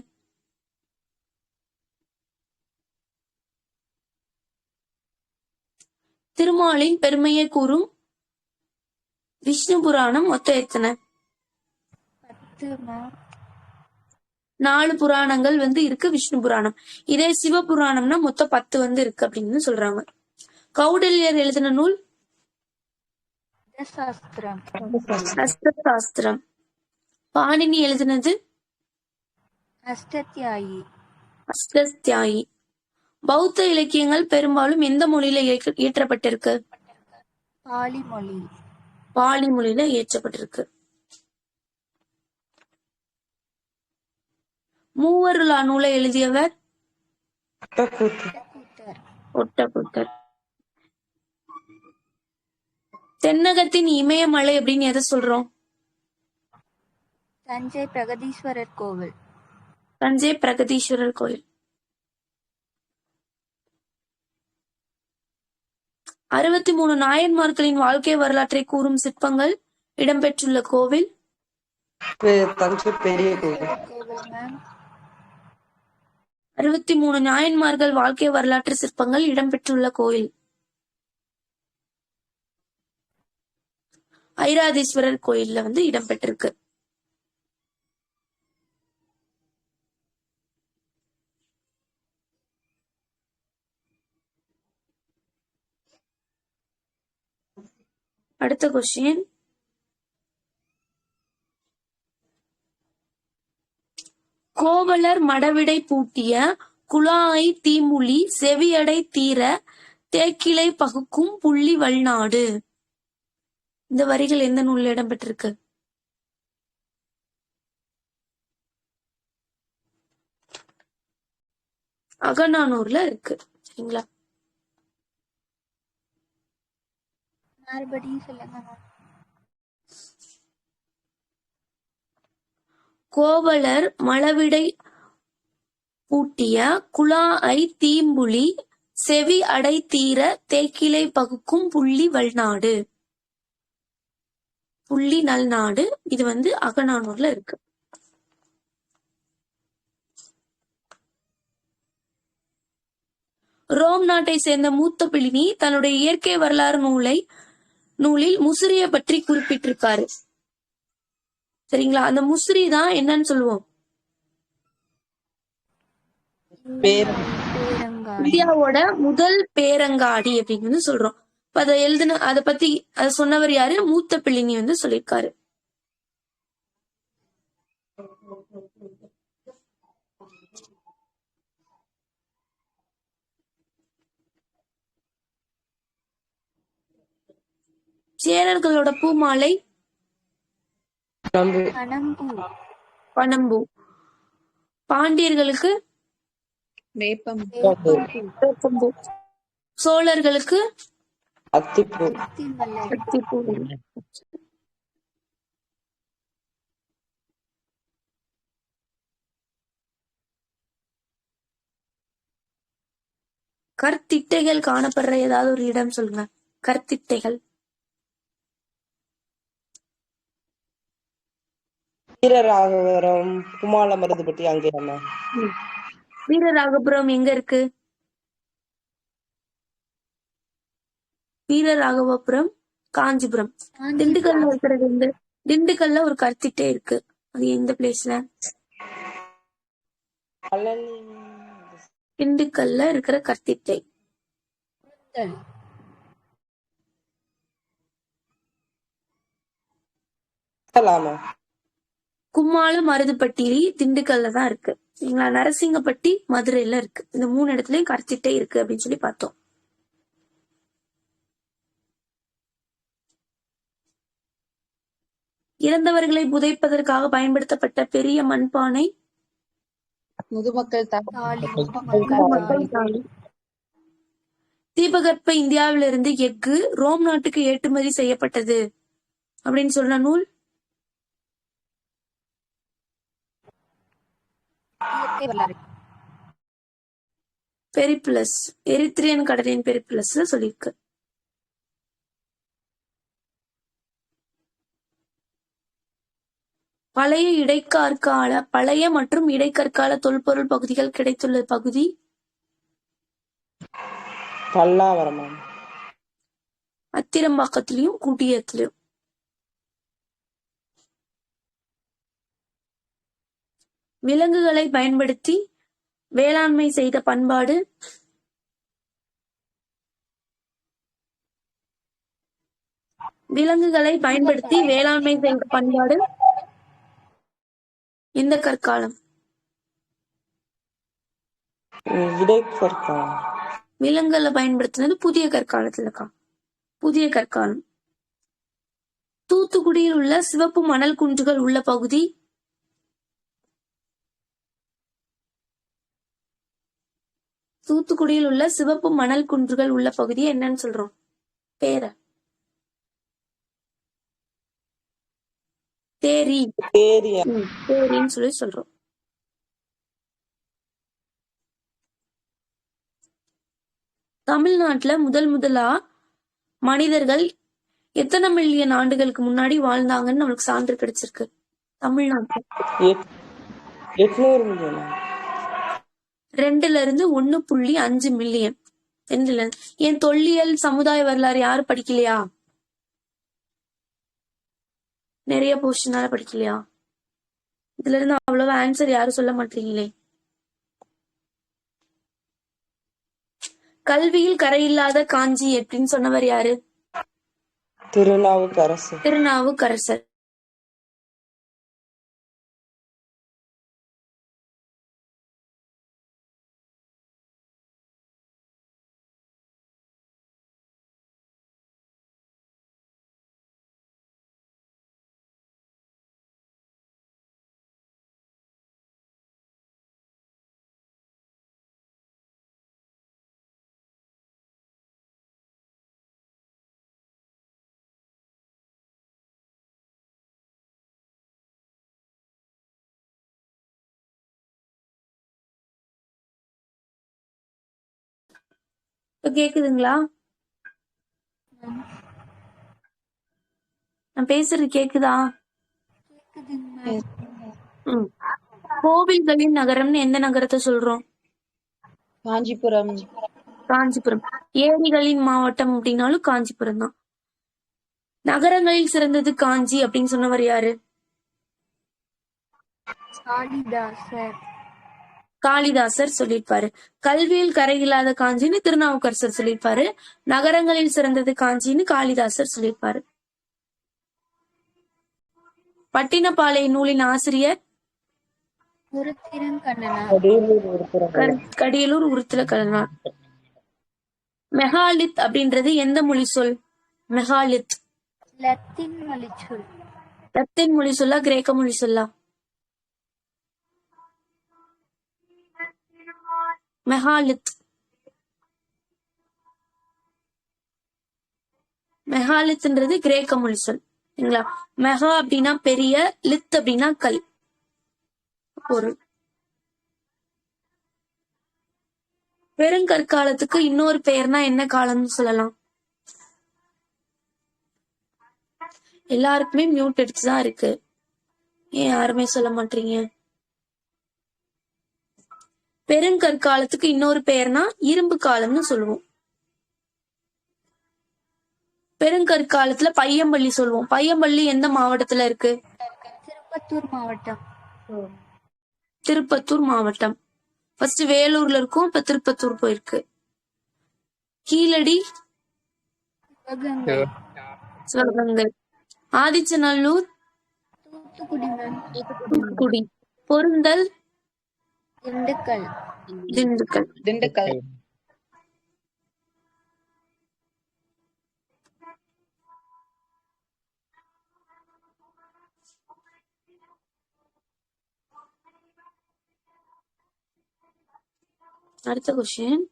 திருமாலின் பெருமையை கூறும் விஷ்ணு புராணம் மொத்தம் எத்தனை? 10. 4 புராணங்கள் இருக்கு விஷ்ணு புராணம். இதே சிவ புராணம்னா மொத்தம் 10 இருக்கு அப்படின்னு சொல்றாங்க. கௌடல்யர் எழுதின நூல் அஸ்திரசாஸ்திரம். பாணினி எழுதினது அஷ்டாத்யாயி. பௌத்த இலக்கியங்கள் பெரும்பாலும் எந்த மொழியில இயற்றப்பட்டிருக்கு? பாலி மொழியில இயற்றப்பட்டிருக்கு. மூவருலா நூலை எழுதியவர் ஒட்டக்கூத்தர். தென்னகத்தின் இமயமலை அப்படின்னு எதை சொல்றோம்? தஞ்சை பிரகதீஸ்வரர் கோவில். தஞ்சை பிரகதீஸ்வரர் கோயில். 63 நாயன்மார்களின் வாழ்க்கை வரலாற்றை கூறும் சிற்பங்கள் இடம்பெற்றுள்ள கோவில் தஞ்சை பெரிய கோவில். 63 நாயன்மார்கள் வாழ்க்கை வரலாற்று சிற்பங்கள் இடம்பெற்றுள்ள கோயில். ஐராதீஸ்வரர் கோயில்ல இடம்பெற்றிருக்கு. அடுத்த கொஸ்டின், கோவலர் மடவிடை பூட்டிய குழாய் தீமுழி செவியடை தீர தேக்கிளை பகுக்கும் புள்ளி வல்நாடு. இந்த வரிகள் எந்த நூல்ல இடம்பெற்றிருக்கு? அகநானூர்ல இருக்கு. சரிங்களா? மறுபடியும் சொல்லுங்க மேம். கோவலர் மழவிடை பூட்டிய குழாஐ தீம்புலி செவி அடை தீர தேக்கிளை பகுக்கும் புள்ளி வல்நாடு. புள்ளி நல்நாடு. இது அகநானூர்ல இருக்கு. ரோம் நாட்டை சேர்ந்த மூத்த பிளினி தன்னுடைய இயற்கை வரலாறு நூலில் முசிறிய பற்றி குறிப்பிட்டிருக்காரு. சரிங்களா? அந்த முசிறி தான் என்னன்னு சொல்லுவோம்? இந்தியாவோட முதல் பேரங்காடி அப்படின்னு சொல்றோம். அதை பத்தி சொன்னவர் யாரு? மூத்த பிளினி சொல்லியிருக்காரு. சேரர்களோட பூமாலை பனம்பூ. பாண்டியர்களுக்கு வேப்பம்பூ. சோழர்களுக்கு அத்திப்பூ. அத்திப்பூ. கற்திட்டைகள் காணப்படுற ஏதாவது ஒரு இடம் சொல்லுங்க. கற்திட்டைகள். வீரராகவபுரம், குமால மருதுப்பட்டி அங்கே. வீரராகபுரம் எங்க இருக்கு? வீரராகவபுரம் காஞ்சிபுரம். திண்டுக்கல்ல இருக்கிறது திண்டுக்கல்ல ஒரு கற்திட்டை இருக்கு. அது எந்த பிளேஸ்ல? திண்டுக்கல்ல இருக்கிற கற்திட்டை. கும்மாள மருதுப்பட்டி திண்டுக்கல்ல தான் இருக்கு. சரிங்களா? நரசிங்கப்பட்டி மதுரையில இருக்கு. இந்த 3 இடத்துலயும் கற்திட்டை இருக்கு அப்படின்னு சொல்லி பார்த்தோம். இறந்தவர்களை புதைப்பதற்காக பயன்படுத்தப்பட்ட பெரிய மண்பானை முதுமக்கள் தாலி. தீபகற்ப இந்தியாவிலிருந்து எஃகு ரோம் நாட்டுக்கு ஏற்றுமதி செய்யப்பட்டது அப்படின்னு சொன்ன நூல் பெரிப்ளஸ். எரித்ரியன் கடலின் பெரிப்ளஸ்ல சொல்லியிருக்கு. பழைய மற்றும் இடைக்கற்கால தொல்பொருள் பகுதிகள் கிடைத்துள்ள பகுதி பல்லாவரம். அத்திரம்பாக்கத்திலையும் குடியத்திலையும். விலங்குகளை பயன்படுத்தி வேளாண்மை செய்த பண்பாடு எந்த கற்காலம்? இடைக்கற்காலம். விலங்குகளை பயன்படுத்தினது புதிய கற்காலத்துலக்கா. புதிய கற்காலம். தூத்துக்குடியில் உள்ள சிவப்பு மணல் குன்றுகள் உள்ள பகுதி என்னன்னு சொல்றோம்? பேர தேரின்னு சொல்லி சொல்றோம். தமிழ்நாட்டுல முதலா மனிதர்கள் எத்தனை மில்லியன் ஆண்டுகளுக்கு முன்னாடி வாழ்ந்தாங்கன்னு நம்மளுக்கு சான்று கிடைச்சிருக்கு? தமிழ்நாட்டுல 800 மில்லியன். 2 1.5 மில்லியன். என் தொல்லியல் சமுதாய வரலாறு யாரு படிக்கலையா? நிறைய போர்ஷனால படிக்கலையா? இதுல இருந்து அவ்வளவு ஆன்சர் யாரும் சொல்ல மாட்டீங்களே. கல்வியில் கரையில்லாத காஞ்சி எப்படின்னு சொன்னவர் யாரு? திருநாவுக்கரசர். திருநாவுக்கரசர். இப்ப கேக்குதுங்களா? நான் பேசுறது கேக்குதா? ம். கோவில்களின் நகரம்னு எந்த நகரத்தை சொல்றோம்? காஞ்சிபுரம். காஞ்சிபுரம். ஏரிகளின் மாவட்டம் அப்படின்னாலும் காஞ்சிபுரம் தான். நகரங்களில் சிறந்தது காஞ்சி அப்படின்னு சொன்னவர் யாரு? காளிதாசர். காளிதாசர் சொல்லியிருப்பாரு. கல்வியில் கரையில்லாத காஞ்சின்னு திருநாவுக்கரசர் சொல்லியிருப்பாரு. நகரங்களில் சிறந்தது காஞ்சின்னு காளிதாசர் சொல்லியிருப்பாரு. பட்டினப்பாலை நூலின் ஆசிரியர் கடியலூர் உருத்திர கண்ணனார். மெகாலித் அப்படின்றது எந்த மொழி சொல்? மெகாலித் லத்தீன் மொழி சொல். லத்தீன் மொழி சொல்லா கிரேக்க மொழி சொல்லா? மெகாலித். மெகாலித்ன்றது கிரேக்க மொழி சொல். மெகா அப்படின்னா பெரிய, லித் அப்படின்னா கல் பொருள். பெருங்கற்காலத்துக்கு இன்னொரு பெயர்னா என்ன காலம்னு சொல்லலாம்? எல்லாருக்குமே மியூட் எடுத்துதான் இருக்கு. ஏன் யாருமே சொல்ல மாட்டீங்க? பெருங்கற்காலத்துக்கு இன்னொரு பெயர்னா இரும்பு காலம்னு சொல்லுவோம். பெருங்கற்காலத்துல பையம்பள்ளி சொல்லுவோம். பையம்பள்ளி எந்த மாவட்டத்துல இருக்கு? திருப்பத்தூர் மாவட்டம். திருப்பத்தூர் மாவட்டம். ஃபர்ஸ்ட் வேலூர்ல இருக்கும், இப்ப திருப்பத்தூர் போயிருக்கு. கீழடி சிவகங்கை. ஆதிச்சநல்லூர் தூத்துக்குடி. பொருந்தல் திண்டுக்கல். அடுத்த கொஸ்டின்.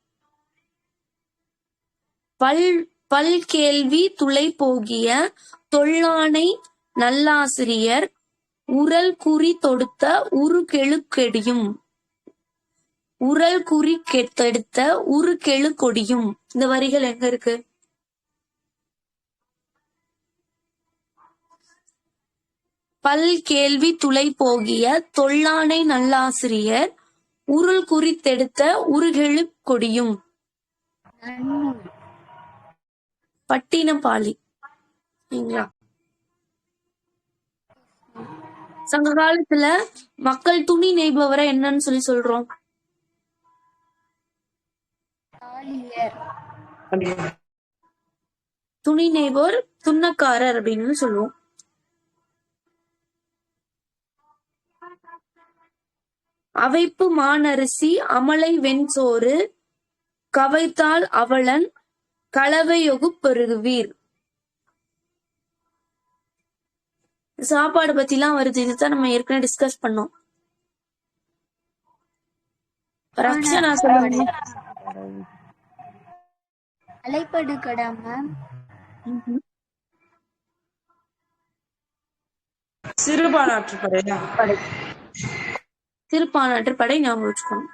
பல்கேள்வி துளை போகிய தொல்லானை நல்லாசிரியர் உரல் குறி தொடுத்த உருகெழுக்கொடியும். உரல் குறி தொடுத்த உருகெழுக்கொடியும். இந்த வரிகள் எங்க இருக்கு? பல்கேள்வி துளை போகிய தொல்லானை நல்லாசிரியர் உருள் குறித்தெடுத்த உருகெழுக்கொடியும். பட்டினப்பாலி. சங்க காலத்துல மக்கள் துணி நெய்பவரை என்னன்னு சொல்லி சொல்றோம்? துணி நெய்வோர் துண்ணக்காரர் அப்படின்னு சொல்லுவோம். அவைப்பு மானரிசி அமலை வெண்சோறு கவைத்தால் அவளன் கலவையொகு பெருகுவீர். சாப்பாடு பத்தி எல்லாம் வருது. இதுதான் நம்ம ஏற்கனவே டிஸ்கஸ் பண்ணோம். ரக்ஷனா சொல்லுங்க. அலைப்படு கடாம சிறுபான்ற்று திருப்பானாற்று படை ஞாபகம் வச்சுக்கணும்.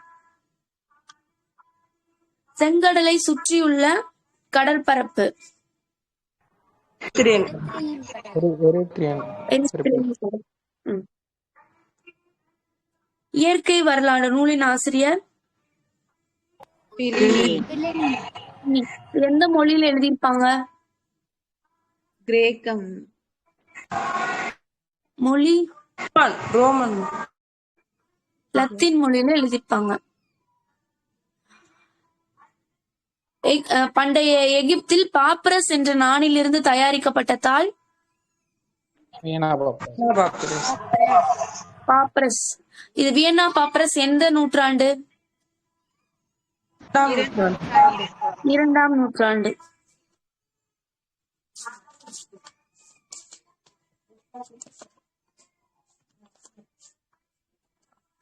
செங்கடலை சுற்றியுள்ள கடற்பரப்பு இயற்கை வரலாறு நூலின் ஆசிரியர் பிலினி, பிலினி, எந்த மொழியில எழுதியிருப்பாங்க? கிரேக்கம், மொழி ரோமன். லத்தீன் மொழியில எழுதியிருப்பாங்க. பண்டைய எகிப்தில் பாப்ரஸ் என்ற நாணிலிருந்து தயாரிக்கப்பட்ட தாள் வீணா பாப்பா. பாப்புலஸ். பாப்ரஸ். இது வியன்னா பாப்ரஸ் எந்த நூற்றாண்டு? 2ஆம் நூற்றாண்டு.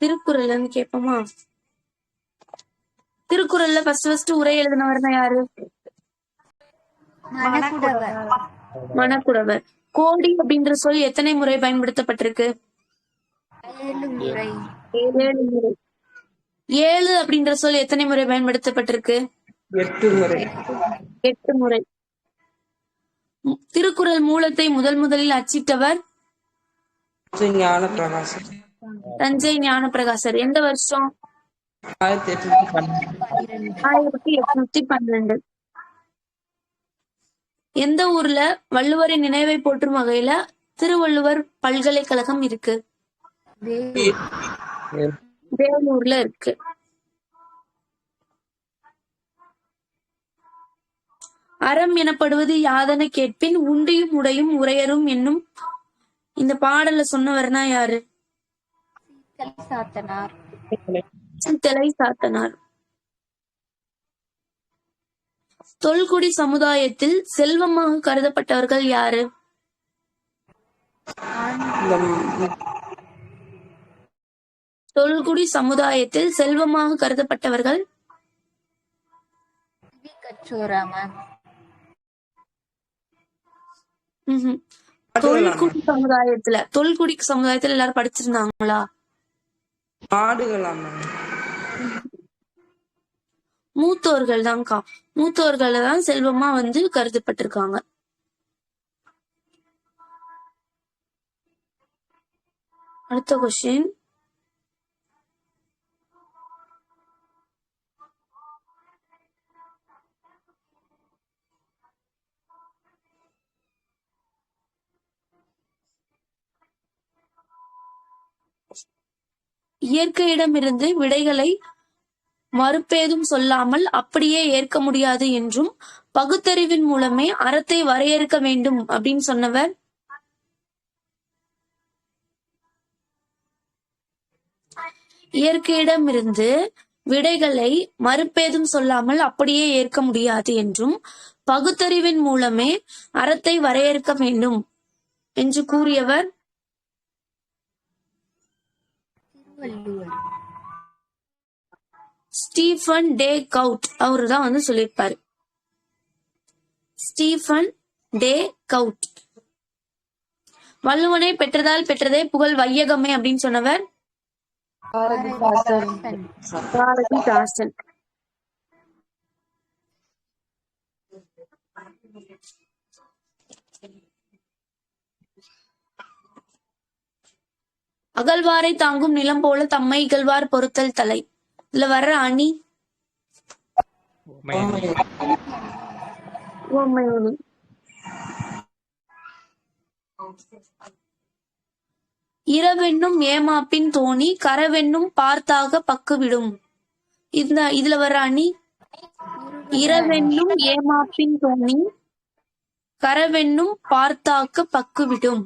திருக்குறள் கேட்போமா? திருக்குறள்ல ஃபர்ஸ்ட் உரை எழுதினவர்னா யாரு? மணக்குடவர், மணக்குடவர். கோடி அப்படின்ற சொல் எத்தனை முறை பயன்படுத்தப்பட்டிருக்கு? 7 முறை, 7 முறை. 7 அப்படின்ற சொல் எத்தனை முறை பயன்படுத்தப்பட்டிருக்கு? 8 முறை. 8 முறை. திருக்குறள் மூலத்தை முதலில் அச்சிட்டவர் ஞான பிரகாசம். தஞ்சை ஞானப்பிரகாசர். எந்த வருஷம்? 1812. எந்த ஊர்ல வள்ளுவரின் நினைவை போற்றும் வகையில திருவள்ளுவர் பல்கலைக்கழகம் இருக்கு? வேலூர்ல இருக்கு. அறம் எனப்படுவது யாதென கேட்பின் உண்டியும் உடையும் உரையரும் என்னும் இந்த பாடல சொன்னவர்னா யாரு? சாத்தனார், சித்தலை சாத்தனார். தொல்குடி சமுதாயத்தில் செல்வமாக கருதப்பட்டவர்கள் யாரு? தொல்குடி சமுதாயத்தில் செல்வமாக கருதப்பட்டவர்கள் கச்சோராமன், தொல்குடி சமுதாயத்துல எல்லாரும் படிச்சிருந்தாங்களா? மாடுகளாம். மூத்தோர்கள் தான்க்கா. மூத்தோர்கள தான் செல்வமா கருதப்பட்டிருக்காங்க. அடுத்த கொஸ்டின். இயற்கையிடமிருந்து விடைகளை மறுப்பேதும் சொல்லாமல் அப்படியே ஏற்க முடியாது என்றும் பகுத்தறிவின் மூலமே அறத்தை வரையறுக்க வேண்டும் அப்படின்னு சொன்னவர் இயற்கையிடமிருந்து விடைகளை மறுப்பேதும் சொல்லாமல் அப்படியே ஏற்க முடியாது என்றும் பகுத்தறிவின் மூலமே அறத்தை வரையறுக்க வேண்டும் என்று கூறியவர் திருவள்ளுவர், ஸ்டீஃபன் டே கவுட். அவரு தான் சொல்லியிருப்பாரு. ஸ்டீஃபன் டே கவுட். வள்ளுவனை பெற்றதால் பெற்றதே புகழ் வையகமே அப்படின்னு சொன்னவர் பாரதிதாசன். அகழ்வாரை தாங்கும் நிலம் போல தம்மை இகழ்வார் பொறுத்தல் தலை. இதுல வர்ற அணி ஓமையணி. இரவென்னும் ஏமாப்பின் தோணி கரவென்னும் பார்த்தாக பக்குவிடும். இதுல வர்ற அணி இரவென்னும் ஏமாப்பின் தோணி கரவென்னும் பார்த்தாக்க பக்குவிடும்.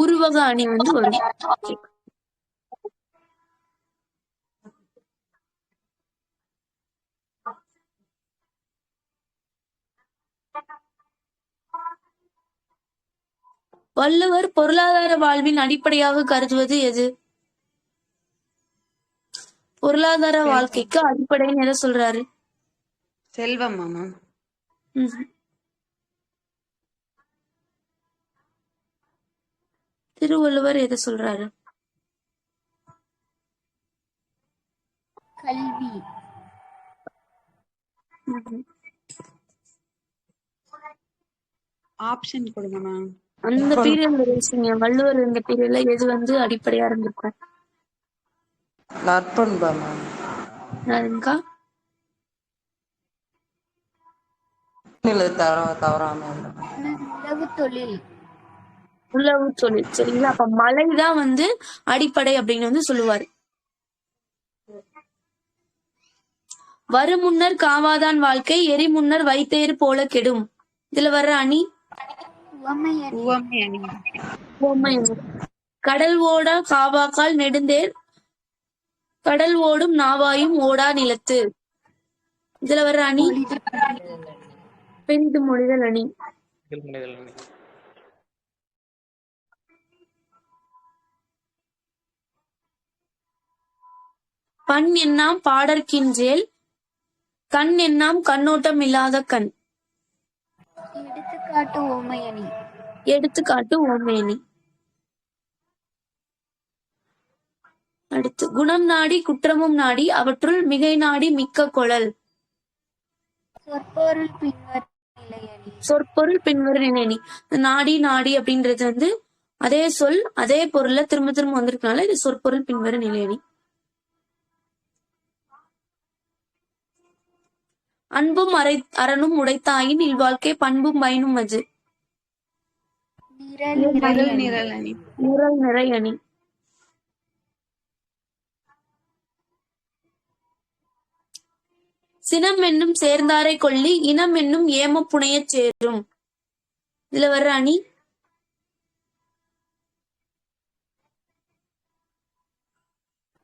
உருவக அணி வரும். வள்ளுவர் பொருளாதார வாழ்வின் அடிப்படையாக கருதுவது எது? பொருளாதார வாழ்க்கைக்கு அடிப்படைன்னு எதை சொல்றாரு? செல்வம் மாமா. திருவள்ளுவர் எதை சொல்றாரு? கல்வி. ஆப்ஷன் கொடுங்க. அந்த பீரியட்ல யோசிங்க. வள்ளுவர் இந்த பீரியட்ல எது அடிப்படையா இருந்திருக்கும்? நற்பண்பா மேம். யாருங்கக்கா? இல்லை தவறாம இல்லை. உழவு தொழில். உழவு தொழில். சரிங்களா? அப்ப மழைதான் வந்து அடிப்படை அப்படின்னு வந்து சொல்லுவாரு. வருமுன்னர் காவாதான் வாழ்க்கை எரிமுன்னர் வைத்தேறு போல கெடும். இதுல வர்ற அணி உவமையணி. உவமை அணி. உவமை அணி. கடல் ஓட காவாக்கால் நெடுந்தேர் கடல் ஓடும் நாவாயும் ஓடா நிலத்து. இதுல வர்ற அணி பெரிது மொழிதல் அணி. பண் என்னாம் பாடற்கின்றேல் கண் என்னாம் கண்ணோட்டம் இல்லாத கண். எடுத்துக்காட்டு உவமையணி. எடுத்துக்காட்டு உவமையணி. அடுத்து குணம் நாடி குற்றமும் நாடி அவற்றுள் மிகை நாடி மிக்க கொளல். சொற்பொருள் பின்வரும் நிலையணி. சொற்பொருள் பின்வரும் நிலையணி. நாடி நாடி அப்படின்றது வந்து அதே சொல் அதே பொருள்ல திரும்ப திரும்ப வந்திருக்கனால இது சொற்பொருள் பின்வரும் நிலையணி. அன்பும் அரணும் உடைத்தாயின் இல்வாழ்க்கை பண்பும் பயனும் அது. நிரல் நிரல் அணி. நிரல் நிறை அணி. சினம் என்னும் சேர்ந்தாரை கொல்லி இனம் என்னும் ஏம புனையச் சேரும். இதுல வர்ற அணி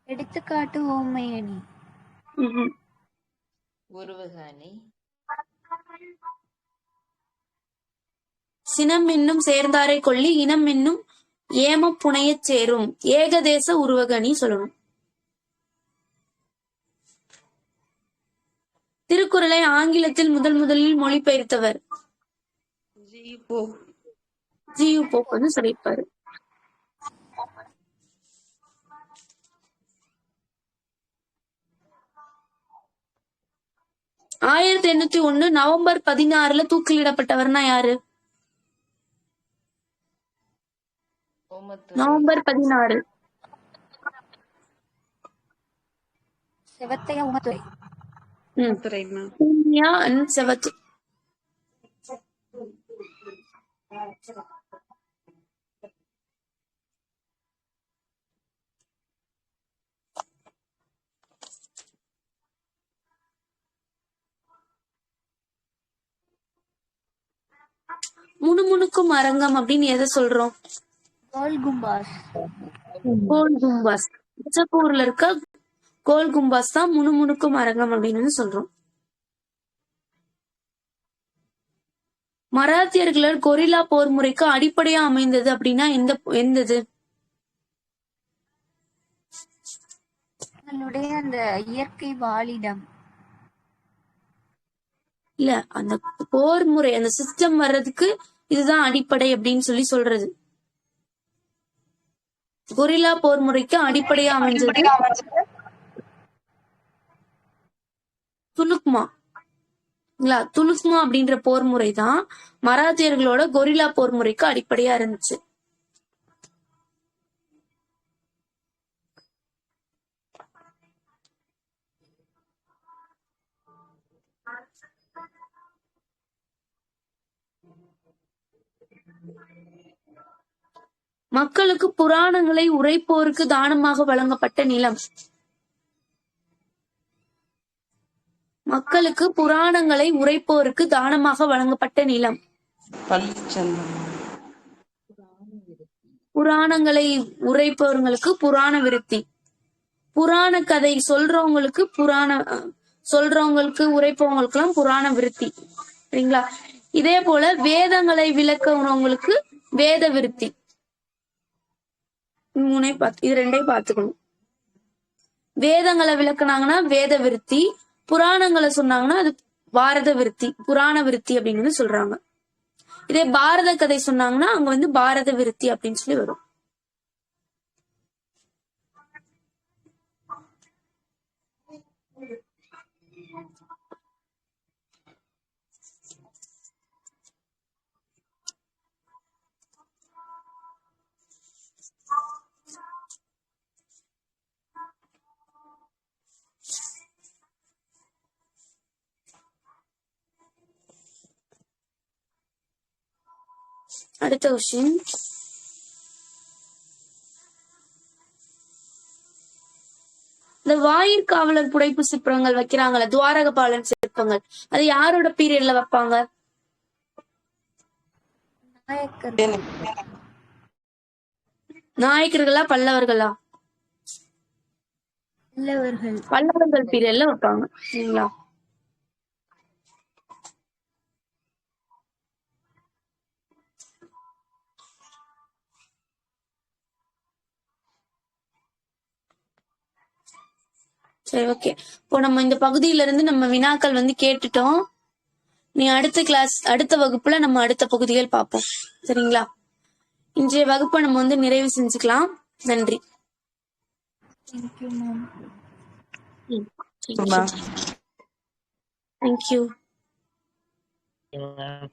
எடுத்துக்காட்டு உவமையணி. உருவகாணி. சினம் என்னும் சேர்ந்தாரை கொல்லி இனம் என்னும் ஏம புனையச் சேரும். ஏகதேச உருவகணி சொல்லணும். திருக்குறளை ஆங்கிலத்தில் முதலில் மொழிபெயர்த்தவர் ஜி.யு. போப் வந்து சொல்லியிருப்பாரு. – 1801 நவம்பர் 16 தூக்கிலிடப்பட்டவர்னா யாரு? நவம்பர் 16 செவத்தையா உமத்துறை. செவத்து. முணுமுணுக்கும் அரங்கம் அப்படின்னு எதை சொல்றோம்? கோல் கும்பாஸ். கோல் கும்பாஸ். பிஜப்பூர்ல இருக்க கோல் கும்பாஸ் தான் முணுமுணுக்கும் அரங்கம் அப்படின்னு சொல்றோம். மராத்தியர்களால் கொரில்லா போர் முறைக்கு அடிப்படையா அமைந்தது அப்படின்னா எந்தது? அந்த இயற்கை வாழிடம். இல்ல, அந்த போர் முறை அந்த சிஸ்டம் வர்றதுக்கு இதுதான் அடிப்படை அப்படின்னு சொல்றது. கொரில்லா போர் முறைக்கு அடிப்படையா அமைஞ்சது துலுக்மா. துலுக்மா அப்படின்ற போர் முறை தான் மராத்தியர்களோட கொரில்லா போர் முறைக்கு அடிப்படையா இருந்துச்சு. மக்களுக்கு புராணங்களை உரைப்போருக்கு தானமாக வழங்கப்பட்ட நிலம். மக்களுக்கு புராணங்களை உரைப்போருக்கு தானமாக வழங்கப்பட்ட நிலம். புராணங்களை உரைப்பவர்களுக்கு புராண விருத்தி. புராண கதை சொல்றவங்களுக்கு உரைப்பவங்களுக்கு எல்லாம் புராண விருத்தி. சரிங்களா? இதே போல வேதங்களை விளக்குறவங்களுக்கு வேத விருத்தி. இது ரெண்டையும் பார்த்துக்கணும். வேதங்களை விளக்குனாங்கன்னா வேத விருத்தி, புராணங்களை சொன்னாங்கன்னா அது பாரத விருத்தி, புராண விருத்தி அப்படின்னு சொல்றாங்க. இதே பாரத கதை சொன்னாங்கன்னா அங்க வந்து பாரத விருத்தி அப்படின்னு சொல்லி வரும். அடுத்த கொஸ்டின். இந்த வாயிற்காவலர் புடைப்பு சிற்பங்கள் வைக்கிறாங்கல்ல, துவாரகபாலன் சிற்பங்கள், அது யாரோட பீரியட்ல வைப்பாங்க? நாயக்கர் நாயக்கர்களா பல்லவர்களா? பல்லவர்கள். பல்லவர்கள் பீரியட்ல வைப்பாங்க. சரிங்களா? சரி, ஓகே. இப்போ நம்ம இந்த பகுதியில இருந்து நம்ம வினாக்கள் வந்து கேட்டுட்டோம். நீ அடுத்த வகுப்புல நம்ம அடுத்த பகுதிகள் பார்ப்போம். சரிங்களா? இன்றைய வகுப்பை நம்ம வந்து நிறைவு செஞ்சுக்கலாம். நன்றி. Thank you ma'am. Ma'am thank you. Ma'am